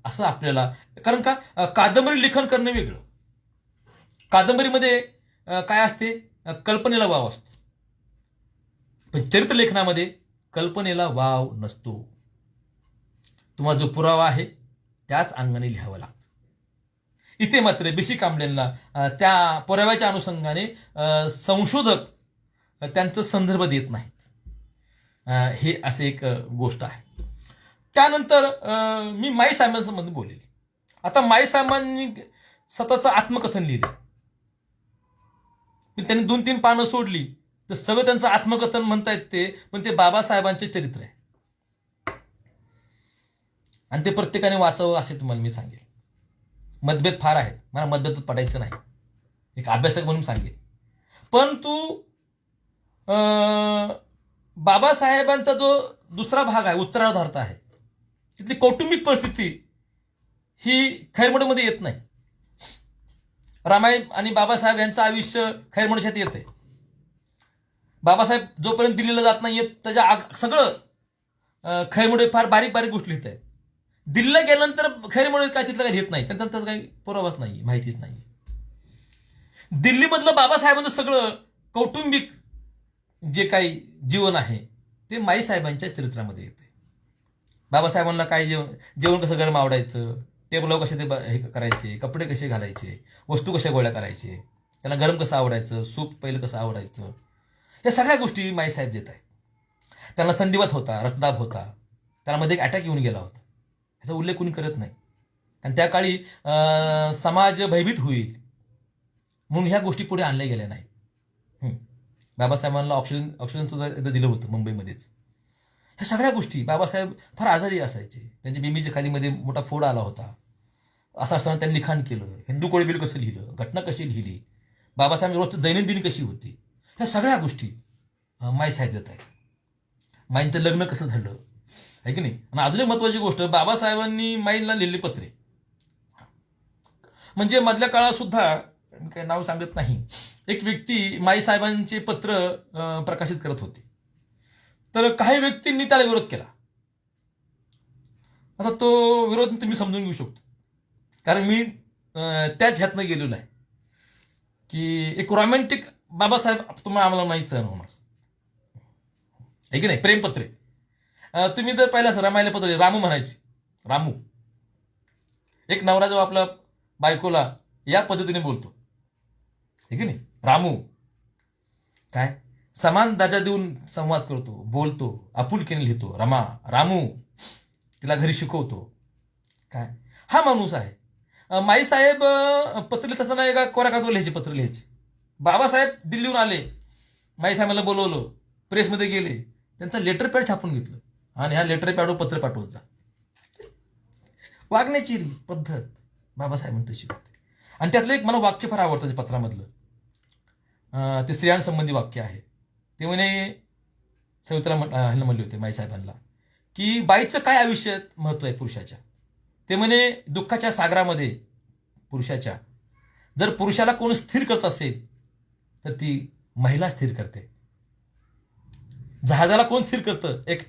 असं आपल्याला. कारण का कादंबरी लेखन करणं वेगळं, कादंबरीमध्ये काय असते, कल्पनेला वाव असतो, पण चरित्रलेखनामध्ये कल्पनेला वाव नसतो. तुम्हाला जो पुरावा आहे त्याच अंगाने लिहावं लागतं. इथे मात्र BC कांबळेंना त्या पुराव्याच्या अनुषंगाने संशोधक त्यांचं संदर्भ देत नाहीत. हे असे एक गोष्ट आहे. त्यानंतर मी माई साहेबांसंबंधी बोलेल. आता माई साहेबांनी स्वतःचं आत्मकथन लिहिलं, पण त्यांनी 2-3 पानं सोडली तर सगळं त्यांचं आत्मकथन म्हणतायत ते, पण ते बाबासाहेबांचे चरित्र आहे आणि ते प्रत्येकाने वाचावं असे तुम्हाला मी सांगेल. मतभेद फार आहेत, मला मतभेदात पडायचं नाही, एक अभ्यासक म्हणून सांगेल. परंतु बाबासाहेबांचा जो दुसरा भाग आहे, उत्तरार्धार्थ आहे, तिथली कौटुंबिक परिस्थिती ही खैरमोडमध्ये येत नाही. रामायण आणि बाबासाहेब यांचं आयुष्य खैरमोडच्यात येते. बाबासाहेब जोपर्यंत दिल्लीला जात नाही त्याच्या सगळं खैरमोडे फार बारीक बारीक गोष्टी लिहित आहेत. दिल्लीला गेल्यानंतर खैरमोडे काय तिथलं काही लिहित नाही, कारण त्याचा काही पुरावाच नाही, माहितीच नाही. दिल्लीमधलं बाबासाहेबांचं सगळं कौटुंबिक जे काही जीवन आहे ते माईसाहेबांच्या चरित्रामध्ये येते. बाबासाहेबांना काय जेवण कसं गरम आवडायचं, टेबलावर कसे ते हे करायचे, कपडे कसे घालायचे, वस्तू कशा गोळ्या करायचे, त्यांना गरम कसं आवडायचं, सूप पहिलं कसं आवडायचं, या सगळ्या गोष्टी माईसाहेब देत आहेत. त्यांना संधिवात होता, रक्तदाब होता, त्याला मध्ये एक अटॅक येऊन गेला होता, ह्याचा उल्लेख कोणी करत नाही. आणि त्या काळी समाज भयभीत होईल म्हणून ह्या गोष्टी पुढे आणल्या गेल्या नाहीत. बाबासाहेबांना ऑक्सिजन सुद्धा एकदा दिलं होतं मुंबईमध्येच. ह्या सगळ्या गोष्टी, बाबासाहेब फार आजारी असायचे, त्यांच्या बिंबीच्या खालीमध्ये मोठा फोड आला होता. असं असताना त्यांनी लिखाण केलं, हिंदू कोळी कसं लिहिलं, घटना कशी लिहिली, बाबासाहेब रोज दैनंदिनी कशी होती, ह्या सगळ्या गोष्टी माईसाहेब देत आहेत. माईंचं लग्न कसं झालं आहे की नाही. आणि अजून एक महत्वाची गोष्ट, बाबासाहेबांनी माईंना लिहिलेली पत्रे, म्हणजे मधल्या काळात सुद्धा, काही नाव सांगत नाही, एक व्यक्ती माईसाहेबांचे पत्र प्रकाशित करत होते. तर काही व्यक्तींनी त्याला विरोध केला. आता तो विरोध तुम्ही समजून घेऊ शकतो, कारण मी त्याच ह्यातनं गेलेलो आहे की एक रोमॅन्टिक बाबासाहेब तुम्हाला आम्हाला नाही सहन होणार आहे की नाही. प्रेमपत्रे तुम्ही जर पाहिलं असं, रामायण पत्र रामू म्हणायचे. रामू, एक नवरा जो आपला बायकोला या पद्धतीने बोलतो आहे की नाही, रामू, काय समान दर्जा देऊन संवाद करतो, बोलतो, आपुलकीने लिहितो, रमा, रामू, तिला घरी शिकवतो, काय हा माणूस आहे. माईसाहेब पत्र लिहित असताना एका कोऱ्या कागदावर लिहायचे, पत्र लिहायचे. बाबासाहेब दिल्लीहून आले, माईसाहेबांना बोलवलं, प्रेसमध्ये गेले, त्यांचं लेटर पॅड छापून घेतलं आणि ह्या लेटर पॅडवर पत्र पाठवत जा. वागण्याची पद्धत बाबासाहेबांनी तशी होती. आणि त्यातलं एक मला वाक्य फार आवडतं त्या पत्रामधलं, ते स्त्रियांसंबंधी वाक्य आहे. ते म्हणे, सवित्रा ह्यांना म्हणले होते माईसाहेबांना की बाईचं काय आयुष्यात महत्व आहे पुरुषाच्या. ते म्हणे, दुःखाच्या सागरामध्ये पुरुषाच्या जर पुरुषाला कोण स्थिर करत असेल तर ती महिला स्थिर करते. जहाजाला कोण स्थिर करतं, एक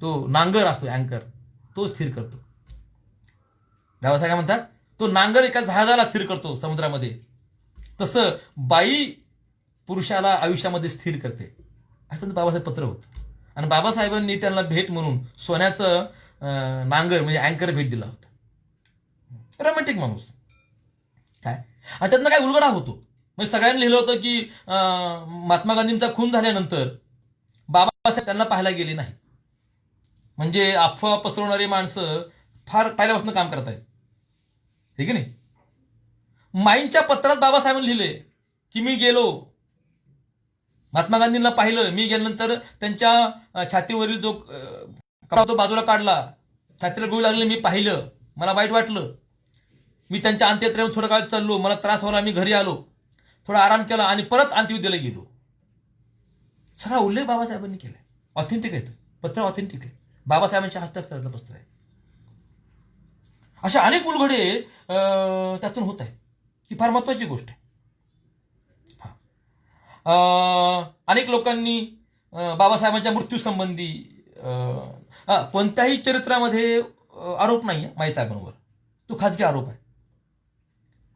तो नांगर असतो, अँकर, तो स्थिर करतो. बाबासाहेब म्हणतात, तो नांगर एका जहाजाला स्थिर करतो समुद्रामध्ये, तसं बाई पुरुषाला आयुष्यामध्ये स्थिर करते. असं त्यांचं बाबासाहेब पत्र होतं. आणि बाबासाहेबांनी त्यांना भेट म्हणून सोन्याचं नांगर म्हणजे अँकर भेट दिला होता. रोमॅन्टिक माणूस काय. आणि त्यातनं काय उलगडा होतो, म्हणजे सगळ्यांनी लिहिलं होतं की महात्मा गांधींचा खून झाल्यानंतर बाबासाहेब त्यांना पाहायला गेले नाही, म्हणजे अफवा पसरवणारी माणसं फार पहिल्यापासून काम करत आहेत, ठीक आहे नाही. माईंच्या पत्रात बाबासाहेबांनी लिहिले की मी गेलो, महात्मा गांधींना पाहिलं, मी गेल्यानंतर त्यांच्या छातीवरील जो कपडा तो बाजूला काढला, छातीला गोळी लागली, मी पाहिलं, मला वाईट वाटलं, मी त्यांच्या अंत्ययात्रेवर थोडा काळ चाललो, मला त्रास व्हायला, मी घरी आलो, थोडा आराम केला आणि परत अंत्यविधीला गेलो. सगळा उल्लेख बाबासाहेबांनी केलाय. ऑथेंटिक आहे, पत्र ऑथेंटिक आहे, बाबासाहेबांच्या हस्ताक्षरातलं पत्र आहे. अशा अनेक उलगडे त्यातून होत आहेत, ही फार महत्वाची गोष्ट आहे. अनेक लोकांनी बाबासाहेबांच्या मृत्यूसंबंधी कोणत्याही चरित्रामध्ये आरोप नाही आहे माईसाहेबांवर, तो खाजगी आरोप आहे,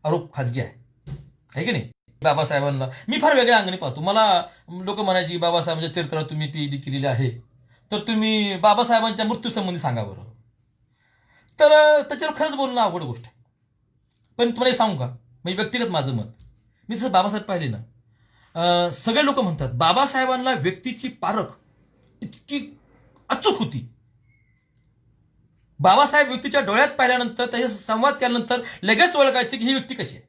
आरोप खाजगी आहे की नाही. बाबासाहेबांना मी फार वेगळ्या अंगाने पाहतो. मला लोक म्हणायची बाबासाहेबांच्या चरित्रावर तुम्ही PhD केलेली आहे, तर तुम्ही बाबासाहेबांच्या मृत्यूसंबंधी सांगा बरं. तर त्याच्यावर खरंच बोलणं अवघड गोष्ट आहे. पण तुम्हाला एक सांगू का, म्हणजे व्यक्तिगत माझं मत, मी जसं बाबासाहेब पाहिले ना, सगळे लोक म्हणतात बाबासाहेबांना व्यक्तीची पारख इतकी अचूक होती. बाबासाहेब व्यक्तीच्या डोळ्यात पाहिल्यानंतर, त्याच्या संवाद केल्यानंतर लगेच ओळखायचे की ही व्यक्ती कशी आहे.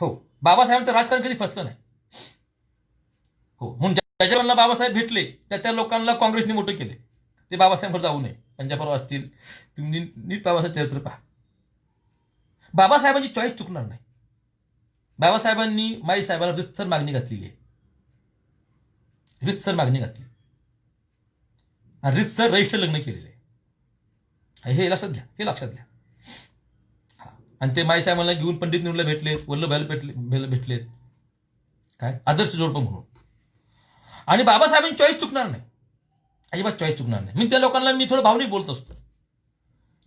हो, बाबासाहेबांचं राजकारण कधी फसलं नाही. हो, म्हणून ज्या लोकांना बाबासाहेब भेटले त्या लोकांना काँग्रेसने मोठे केले. ते बाबासाहेबांवर जाऊ नये, पंजाबराव असतील, तुम्ही नीट बाबासाहेब चरित्र पहा. बाबासाहेबांची चॉईस चुकणार नाही. बाबासाहेबांनी माई साहेबांना रितसर मागणी घातलेली आहे. रितसर मागणी घातली आणि रितसर रजिस्टर लग्न केलेले आहे. हे लक्षात घ्या, हे लक्षात घ्या. हा, आणि ते माई साहेबांना घेऊन पंडित नेहरूला भेटलेत, वल्लभभाईला भेटलेत, काय आदर्श जोडपं म्हणून. आणि बाबासाहेबांची चॉईस चुकणार नाही, अजिबात चॉईस चुकणार नाही. मी त्या लोकांना मी थोडं भावनिक बोलत असतो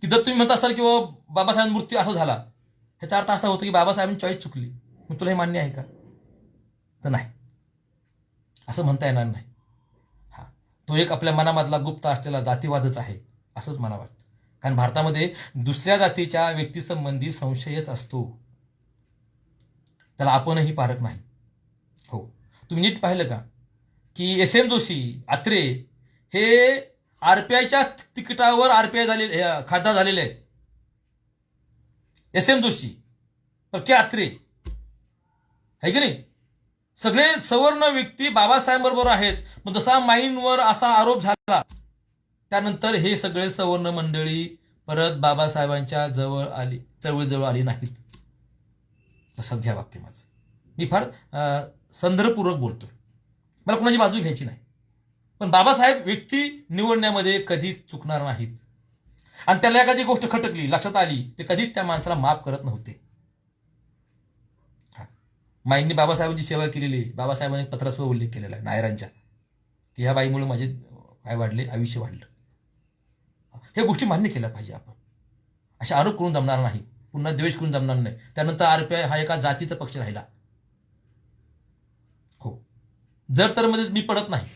की जर तुम्ही म्हणत असाल की बाबासाहेबांचा मृत्यू असा झाला, ह्याचा अर्थ असा होतो की बाबासाहेबांची चॉईस चुकली. मग तुला हे मान्य आहे का? तर नाही, असं म्हणता येणार नाही. हा, तो एक आपल्या मनामधला गुप्त असलेला जातीवादच आहे असंच मला वाटतं. कारण भारतामध्ये दुसऱ्या जातीच्या व्यक्तीसंबंधी संशयच असतो, त्याला आपणही पारख नाही. हो, तुम्ही नीट पाहिलं का की SM जोशी, अत्रे हे RPIच्या तिकिटावर RPI झालेले, खासदार झालेले आहेत. SM जोशी, के अत्रे, आहे की नाही? सगळे सवर्ण व्यक्ती बाबासाहेबांबरोबर आहेत. मग जसा माईंवर असा आरोप झाला, त्यानंतर हे सगळे सवर्ण मंडळी परत बाबासाहेबांच्या जवळ आली, चळवळीजवळ आली नाहीत. लक्षात घ्या वाक्य माझं. मी फार संदर्भपूर्वक बोलतोय, मला कोणाची बाजू घ्यायची नाही. पण बाबासाहेब व्यक्ती निवडण्यामध्ये कधीच चुकणार नाहीत. आणि त्याला एखादी गोष्ट खटकली, लक्षात आली, ते कधीच त्या माणसाला माफ करत नव्हते. माईंनी बाबासाहेबांची सेवा केलेली, बाबासाहेबांनी पत्राचा उल्लेख केलेला आहे नायरांच्या, की ह्या बाईमुळे माझे काय वाढले, आयुष्य वाढलं. ह्या गोष्टी मान्य केल्या पाहिजे आपण. असे आरोप करून जमणार नाही, पुन्हा द्वेष करून जमणार नाही. त्यानंतर RPI हा एका जातीचा पक्ष राहिला. हो, जर तर मध्ये मी पडत नाही,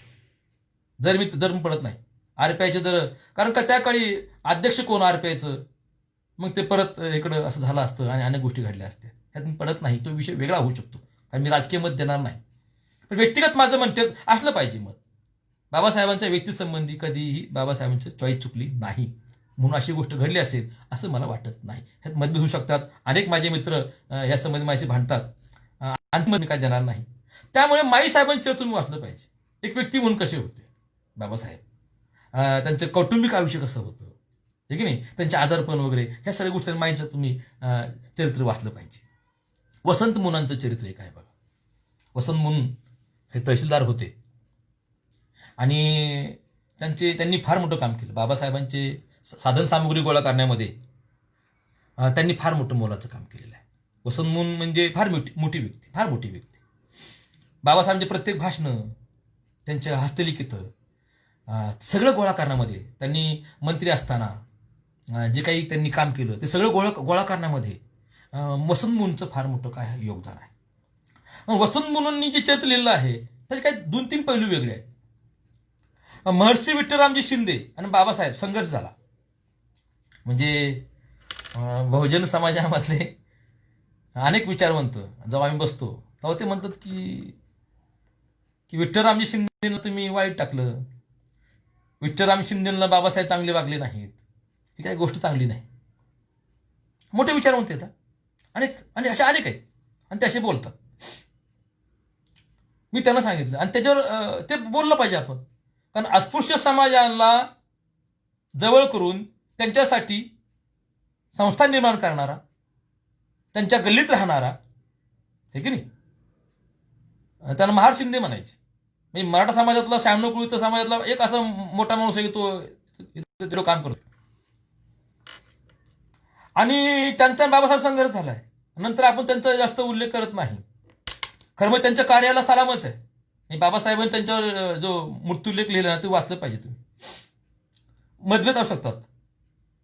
जर मी पडत नाही RPIचे जर, कारण का त्या काळी अध्यक्ष कोण RPIचं, मग ते परत इकडं असं झालं असतं आणि अनेक गोष्टी घडल्या असत्या. त्यात मी पडत नाही, तो विषय वेगळा होऊ शकतो, कारण मी राजकीय मत देणार नाही. पण व्यक्तिगत माझं म्हणते असलं पाहिजे मत. बाबासाहेबांच्या व्यक्तीसंबंधी कधीही बाबासाहेबांची चॉईस चुकली नाही, म्हणून अशी गोष्ट घडली असेल असं मला वाटत नाही. ह्यात मतभेद होऊ शकतात. अनेक माझे मित्र ह्या संबंधी माझ्याशी भांडतात, अंतिम मी काय देणार नाही. त्यामुळे माई साहेबांचं तुम्ही वाचलं पाहिजे. एक व्यक्ती म्हणून कसे होते बाबासाहेब, त्यांचं कौटुंबिक आयुष्य कसं होतं, हे की नाही, त्यांचे आजारपण वगैरे, ह्या सगळ्या गोष्टी माईंचं तुम्ही चरित्र वाचलं पाहिजे. वसंत मुनांचं चरित्र एक आहे बघा. वसंत मुन हे तहसीलदार होते आणि त्यांनी फार मोठं काम केलं. बाबासाहेबांचे साधन सामुग्री गोळा करण्यामध्ये त्यांनी फार मोठं मोलाचं काम केलेलं आहे. वसंत मुन म्हणजे फार मोठी व्यक्ती, फार मोठी व्यक्ती. बाबासाहेबांचे प्रत्येक भाषणं, त्यांचे हस्तलिखित सगळं गोळा करण्यामध्ये, त्यांनी मंत्री असताना जे काही त्यांनी काम केलं ते सगळं गोळा करण्यामध्ये वसंत मुनचं फार मोठं काय योगदान आहे. वसंत मुनंनी जे चरित्र लिहिलं आहे त्याचे काही 2-3 पैलू वेगळे आहेत. महर्षी विठ्ठलरामजी शिंदे आणि बाबासाहेब संघर्ष झाला, म्हणजे बहुजन समाजामधले अनेक विचारवंत जेव्हा आम्ही बसतो तेव्हा ते म्हणतात की विठ्ठलरामजी शिंदेनं तुम्ही वाईट टाकलं, विठ्ठलराम शिंदेला बाबासाहेब चांगले वागले नाहीत, ती काही गोष्ट चांगली नाही. मोठे विचारवंत येतात अनेक, आणि असे अनेक आहेत, आणि ते असे बोलतात. मी त्यांना सांगितलं, आणि त्याच्यावर ते बोललं पाहिजे आपण. कारण अस्पृश्य समाजाला जवळ करून त्यांच्यासाठी संस्था निर्माण करणारा, त्यांच्या गल्लीत राहणारा, हे की नाही, त्यांना महार शिंदे म्हणायचे. म्हणजे मराठा समाजातला, श्यामनकुळीत समाजातला एक असा मोठा माणूस आहे की तो काम करतो. आणि त्यांचा बाबासाहेब संघर्ष झालाय, नंतर आपण त्यांचा जास्त उल्लेख करत नाही. खरं मग त्यांच्या कार्याला सलामच आहे. आणि बाबासाहेबांनी त्यांच्यावर जो मृत्यूलेख लिहिला ना, ते वाचलं पाहिजे तुम्ही. मतभेद असू शकतात,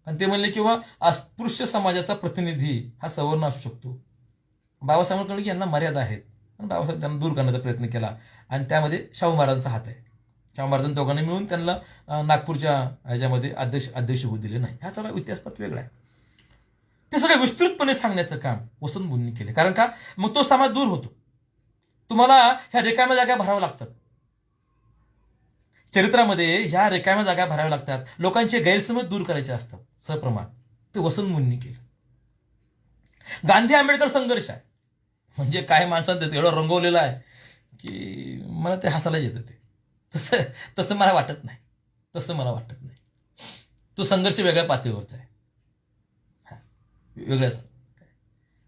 आणि ते म्हणले किंवा अस्पृश्य समाजाचा प्रतिनिधी हा सवर्ण असू शकतो. बाबासाहेबांकडे की यांना मर्यादा आहेत, आणि बाबासाहेब त्यांना दूर करण्याचा प्रयत्न केला, आणि त्यामध्ये शाहू महाराजांचा हात आहे. शाहू महाराजांनी दोघांनी मिळून त्यांना नागपूरच्या ह्याच्यामध्ये अध्यक्ष होऊ दिले नाही. ह्याचा इतिहासपट वेगळा आहे. ते सगळं विस्तृतपणे सांगण्याचं काम वसंत मुनींनी केले. कारण का, मग तो समाज दूर होतो. तुम्हाला ह्या रिकाम्या जागा भराव्या लागतात. चरित्रामध्ये ह्या रिकाम्या जागा भराव्या लागतात. लोकांचे गैरसमज दूर करायचे असतात सप्रमाण. ते वसंत मुनींनी केलं. गांधी आंबेडकर संघर्ष आहे म्हणजे काय माणसांचं एवढं रंगवलेलं आहे की मला ते हसायलाच येतं. ते तसं मला वाटत नाही. तो संघर्ष वेगळ्या पातळीवरचा आहे. वेगळ्या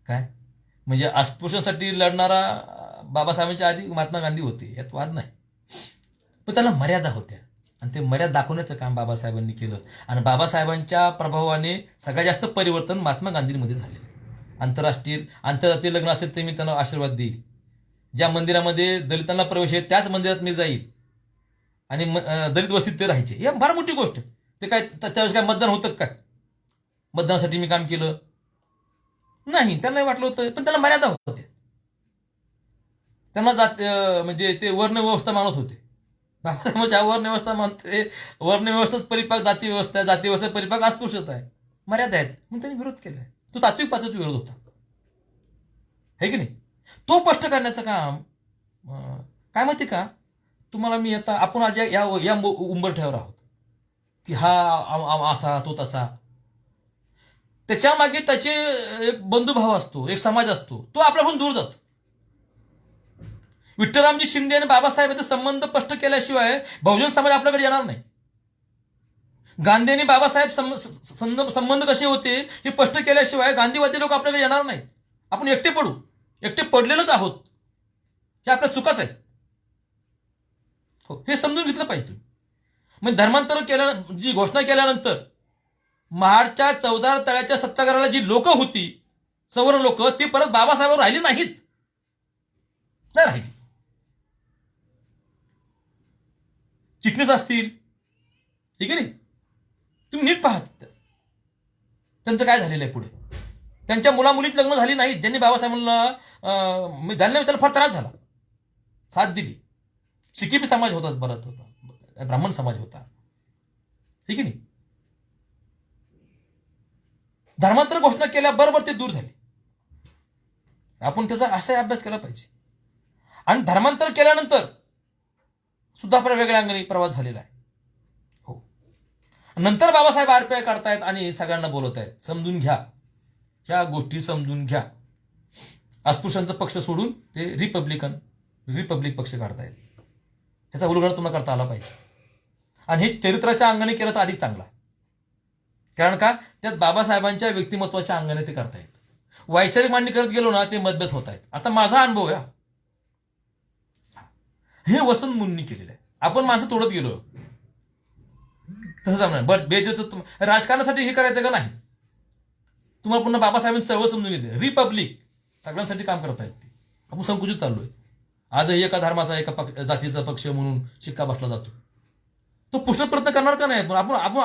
काय म्हणजे अस्पृश्यांसाठी लढणारा बाबासाहेबांच्या आधी महात्मा गांधी होते, यात वाद नाही. पण त्यांना मर्यादा होत्या आणि ते मर्यादा दाखवण्याचं काम बाबासाहेबांनी केलं. आणि बाबासाहेबांच्या प्रभावाने सगळ्यात जास्त परिवर्तन महात्मा गांधींमध्ये झालेलं. आंतरराष्ट्रीय लग्न असेल ते मी त्यांना आशीर्वाद देईल. ज्या मंदिरामध्ये दलितांना प्रवेश आहे त्याच मंदिरात मी जाईल आणि दलित वस्तीत ते राहायचे. ही फार मोठी गोष्ट. ते काय त्यावेळेस काय मतदान होतं काय? मतदानासाठी मी काम केलं नाही, त्यांना वाटलं होतं. पण त्यांना मर्यादा होत्या. त्यांना म्हणजे ते वर्णव्यवस्था मानत होते. बाबासाहेबांच्या वर्णव्यवस्था मानते. वर्णव्यवस्थाच परिपाक जाती व्यवस्था परिपाक अस्पृश्यता आहे. मर्यादा आहेत म्हणून त्यांनी विरोध केलाय. तो तात्विक पातळीचा विरोध होता, है की नाही? तो स्पष्ट करण्याचं काम काय माहिती का तुम्हाला, मी आता आपण आज या उंबरठ्यावर आहोत की हा असा तो तसा. त्याच्या मागे त्याचे एक बंधुभाव असतो, एक समाज असतो, तो आपल्याकडून दूर जातो. विठ्ठलरामजी शिंदे आणि बाबासाहेबांचे संबंध स्पष्ट केल्याशिवाय बहुजन समाज आपल्याकडे येणार नाही. गांधी आणि बाबासाहेब संबंध कसे होते हे स्पष्ट केल्याशिवाय गांधीवादी लोक आपल्याकडे येणार नाहीत. आपण एकटे पडलेलोच आहोत. हे आपल्या चुकाच आहे. हो, हे समजून घेतलं पाहिजे तुम्ही. म्हणजे धर्मांतर जी घोषणा केल्यानंतर महाडच्या 14 तळ्याच्या सत्याग्रहाला जी लोक होती, सवर्ण लोक, ती परत बाबासाहेबांवर राहिली नाहीत. नाही राहिली. चिटणीस असतील, ठीक आहे नाही, तुम्ही नीट पाहत त्यांचं काय झालेलं आहे पुढे. त्यांच्या मुलामुलीत लग्न झाली नाहीत. ज्यांनी बाबासाहेबांना जाणलं त्याला फार त्रास झाला, साथ दिली. शिकिबी समाज होता, बरत होता, ब्राह्मण समाज होता, ठीक आहे नाही. धर्मांतर घोषणा केल्याबरोबर ते दूर झाले. आपण त्याचा असाही अभ्यास केला पाहिजे. आणि धर्मांतर केल्यानंतर सुद्धा आपल्या वेगळ्या अंगाने प्रवास झालेला आहे. हो, नंतर बाबासाहेब आरपीआय काढतायत आणि सगळ्यांना बोलत आहेत, समजून घ्या, ह्या गोष्टी समजून घ्या. अस्पृश्यांचा पक्ष सोडून ते रिपब्लिक पक्ष काढतायत. ह्याचा उलगडा तुम्हाला करता आला पाहिजे. आणि हे चरित्राच्या अंगाने केलं तर अधिक चांगला. कारण का, त्यात बाबासाहेबांच्या व्यक्तिमत्वाच्या अंगाने ते करतायत. वैचारिक मांडणी करत गेलो ना ते मतभेद होत आहेत. आता माझा अनुभव आहे, हे वसंत मुनींनी केलेलं आहे. आपण माणसं तोडत गेलो तसं जमणार. बरं, बेजचं राजकारणासाठी हे करायचं का नाही? तुम्हाला पुन्हा बाबासाहेबांची चळवळ समजून घेतली. रिपब्लिक सगळ्यांसाठी काम करत आहेत. ते आपण संकुचित चाललोय. आजही एका धर्माचा एका जातीचा पक्ष म्हणून शिक्का बसला जातो. तो पुष्ट प्रयत्न करणार का नाही? पण आपण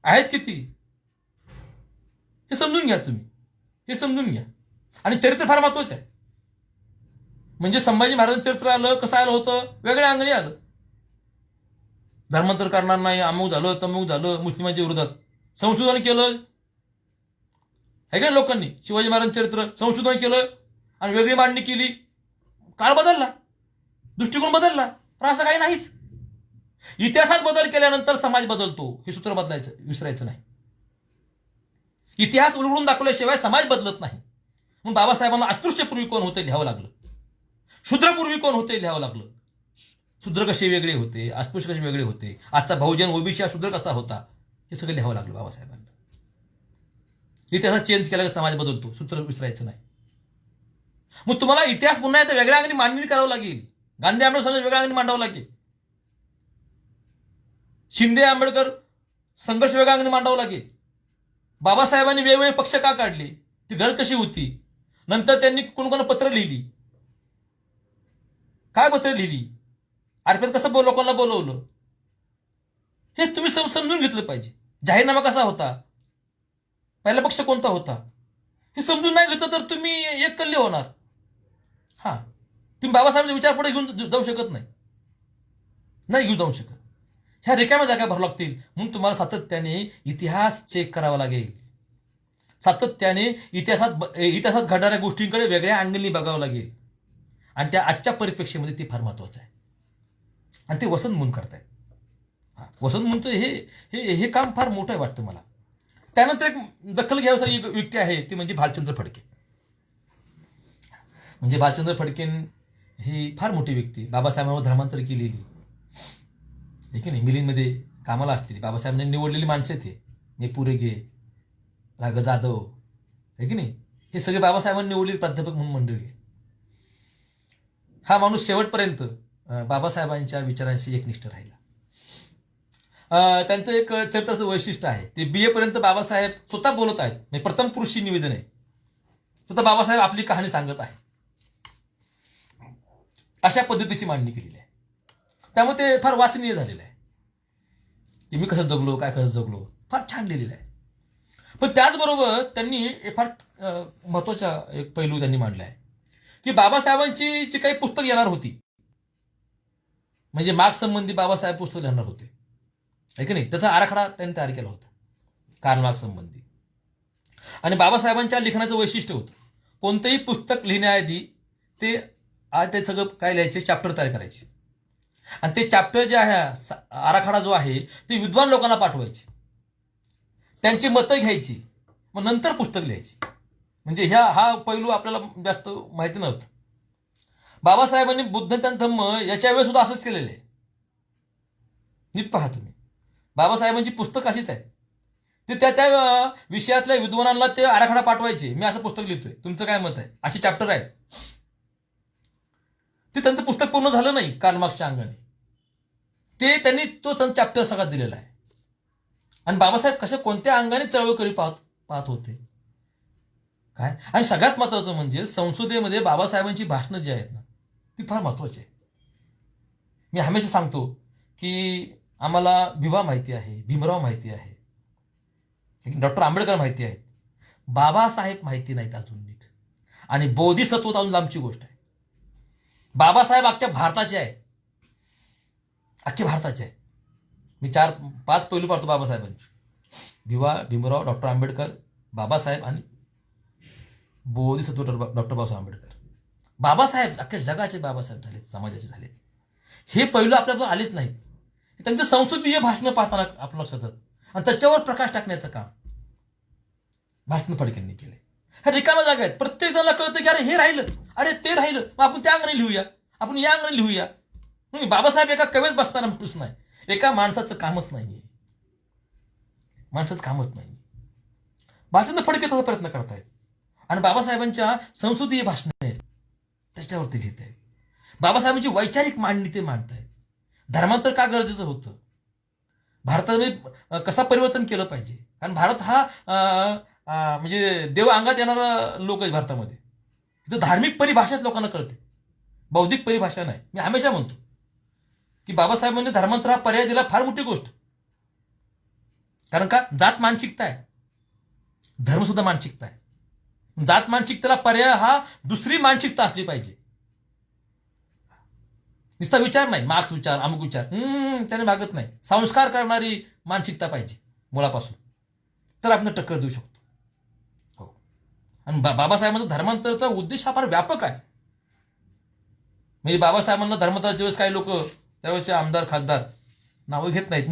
आहेत किती हे समजून घ्या तुम्ही. हे समजून घ्या. आणि चरित्र फार महत्वाचं आहे. म्हणजे संभाजी महाराजांचं चरित्र आलं, कसं आलं होतं, वेगळ्या अंगाने आलं. धर्मांतर करणार नाही, अमुक झालं तमुक झालं, मुस्लिमांच्या विरोधात संशोधन केलं आहे का लोकांनी. शिवाजी महाराजांचं चरित्र संशोधन केलं आणि वेगळी मांडणी केली. काळ बदलला, दृष्टिकोन बदलला. पण असं काही नाहीच. इतिहासात बदल केल्यानंतर समाज बदलतो, हे सूत्र विसरायचं नाही. इतिहास उलगडून दाखवल्याशिवाय समाज बदलत नाही. म्हणून बाबासाहेबांना अस्पृश्यपूर्वी कोण होते लिहावं लागलं, शूद्रपूर्वी कोण होते लिहावं लागलं. शूद्र कसे वेगळे होते, अस्पृश्य कसे वेगळे होते, आजचा बहुजन ओबीसी हा शूद्र कसा होता, हे सगळं लिहावं लागलं बाबासाहेबांना. इतिहास चेंज केला की समाज बदलतो, सूत्र विसरायचं नाही. मग तुम्हाला इतिहास पुन्हा एकदा वेगळ्या अंगाने मांडणी करावं लागेल. गांधी आंबेडकर संघर्ष वेगळ्या अंगाने मांडावं लागेल. शिंदे आंबेडकर संघर्ष वेगळ्या अंगाने मांडावं लागेल. बाबासाहेबांनी वेगवेगळे पक्ष का काढले, ती गरज कशी होती, नंतर त्यांनी कोणकोण पत्र लिहिली, काय पत्र लिहिली, आरपीआयत कसं लोकांना बोलवलं, हे तुम्ही समजून घेतलं पाहिजे. जाहीरनामा कसा होता, पहिला पक्ष कोणता होता, हे समजून नाही घेतलं तर तुम्ही एक कल्ले होणार. तुम्ही बाबासाहेबांचा विचार पुढे घेऊन जाऊ शकत नाही. नाही घेऊ जाऊ शकत. ह्या रिकाम्या जागा भरावं लागतील. म्हणून तुम्हाला सातत्याने इतिहास चेक करावा लागेल. सातत्याने इतिहासात घडणाऱ्या गोष्टींकडे वेगळ्या अँगलनी बघावं लागेल. आणि त्या आजच्या परिप्रेक्षेमध्ये ते फार महत्वाचं आहे. आणि ते वसंत मून करतायत. वसंत मूनचं हे काम फार मोठं आहे वाटतं मला. त्यानंतर एक दखल घ्यावसारी एक व्यक्ती आहे, ती म्हणजे भालचंद्र फडके. म्हणजे भालचंद्र फडके ही फार मोठी व्यक्ती, बाबासाहेबांवर धर्मांतर केलेली, आहे की नाही. मिलिंदमध्ये कामाला असलेली, बाबासाहेबांनी निवडलेली माणसं ते मेपुरेगे, राघव जाधव, आहे की नाही. हे सगळे बाबासाहेबांनी निवडलेली प्राध्यापक म्हणून मंडळी आहे. हा माणूस शेवटपर्यंत बाबासाहेबांच्या विचारांशी एकनिष्ठ राहिला. त्यांचं एक चरित्राचं वैशिष्ट्य आहे, ते BA पर्यंत बाबासाहेब स्वतः बोलत आहेत. म्हणजे प्रथम पुरुषी निवेदन आहे, स्वतः बाबासाहेब आपली कहाणी सांगत आहे. अशा पद्धतीची मांडणी केलेली आहे. त्यामुळे ते फार वाचनीय झालेलं आहे की मी कसं जगलो, काय कसं जगलो, फार छान लिहिलेलं आहे. पण त्याचबरोबर त्यांनी फार महत्वाचा एक पैलू त्यांनी मांडला आहे की बाबासाहेबांची जी काही पुस्तक येणार होती, म्हणजे मार्क्स संबंधी बाबासाहेब पुस्तक लिहिणार होते, आहे की नाही. त्याचा आराखडा त्यांनी तयार केला होता कार्ल मार्क्स संबंधी. आणि बाबासाहेबांच्या लिखाणाचं वैशिष्ट्य होतं, कोणतंही पुस्तक लिहिण्याआधी ते सगळं काय लिहायचे, चॅप्टर तयार करायचे. आणि ते चॅप्टर जे आहे, आराखडा जो आहे, ते विद्वान लोकांना पाठवायचे, त्यांची मतं घ्यायची, मग नंतर पुस्तक लिहायची. म्हणजे हा पैलू आपल्याला जास्त माहिती नव्हता. बाबासाहेबांनी बुद्ध आणि धम्म याच्या वेळेस सुद्धा असंच केलेलं आहे. नीट पहा तुम्ही, बाबासाहेबांची पुस्तक अशीच आहे. ते त्या विषयातल्या विद्वानांना ते आराखडा पाठवायचे, मी असं पुस्तक लिहितोय, तुमचं काय मत आहे, असे चॅप्टर आहेत. ते त्यांचं पुस्तक पूर्ण झालं नाही कार्ल मार्क्सच्या अंगाने, ते त्यांनी तो चॅप्टर सगळा दिलेला आहे. आणि बाबासाहेब कशा कोणत्या अंगाने चळवळ करी पाहत होते काय. आणि सगळ्यात महत्वाचं म्हणजे संसदेमध्ये बाबासाहेबांची भाषणं जी आहेत ना, ती फार महत्वाची आहे. मी हमेशा सांगतो की आम्हाला भिवा माहिती आहे, भीमराव माहिती आहे, डॉक्टर आंबेडकर माहिती आहेत, बाबासाहेब माहिती नाहीत अजून नीट. आणि बोधिसत्व अजून लांबची गोष्ट आहे. बाबासाहेब अख्ख्या भारताचे आहेत, अख्खे भारताचे आहेत. मी 4-5 पैलू पाहतो बाबासाहेबांचे: भिवा, भीमराव, डॉक्टर आंबेडकर, बाबासाहेब आणि बोधिसत्व डॉक्टर बाबासाहेब आंबेडकर. बाबासाहेब अख्ख्या जगाचे बाबासाहेब झालेत, समाजाचे झालेत. हे पैलू आपल्याला आलेच नाहीत. त्यांचं संसदीय भाषणं पाहताना आपलं लक्षात येतं. आणि त्याच्यावर प्रकाश टाकण्याचं काम भालचंद्र फडकेंनी केलंय. ह्या रिकाम्या जागा आहेत, प्रत्येक जणांना कळतं की अरे हे राहिलं, अरे ते राहिलं, मग आपण त्या अंगाने लिहूया, आपण या अंगाने लिहूया. बाबासाहेब एका कवेत बसणारा माणूस नाही, एका माणसाचं कामच नाहीये, माणसाचं कामच नाही. भालचंद्र फडके तसा प्रयत्न करतायत. आणि बाबासाहेबांच्या संसदीय भाषणं आहेत, त्याच्यावरती लिहित आहेत. बाबासाहेबांची वैचारिक मांडणी ते मांडतायत. धर्मांतर का गरजेचं होतं, भारतामध्ये कसं परिवर्तन केलं पाहिजे. कारण भारत हा म्हणजे देव अंगात येणारा लोक आहे भारतामध्ये. इथं धार्मिक परिभाषाच लोकांना कळते, बौद्धिक परिभाषा नाही. मी हमेशा म्हणतो की बाबासाहेबांनी धर्मांतर हा पर्याय दिला, फार मोठी गोष्ट. कारण का, जात मानसिकता आहे, धर्म सुद्धा मानसिकता आहे. जात मानसिकतेला पर्याय हा दुसरी मानसिकता असली पाहिजे. नुसता विचार नाही, मार्क्स विचार, अमुक विचार त्याने भागत नाही. संस्कार करणारी मानसिकता पाहिजे मुळापासून, तर आपण टक्कर देऊ शकतो. हो. आणि बाबासाहेबांचा धर्मांतराचा उद्देश हा फार व्यापक आहे. म्हणजे बाबासाहेबांना धर्मांतराच्या वेळेस काही लोक त्यावेळेस आमदार खासदार नावं घेत नाहीत.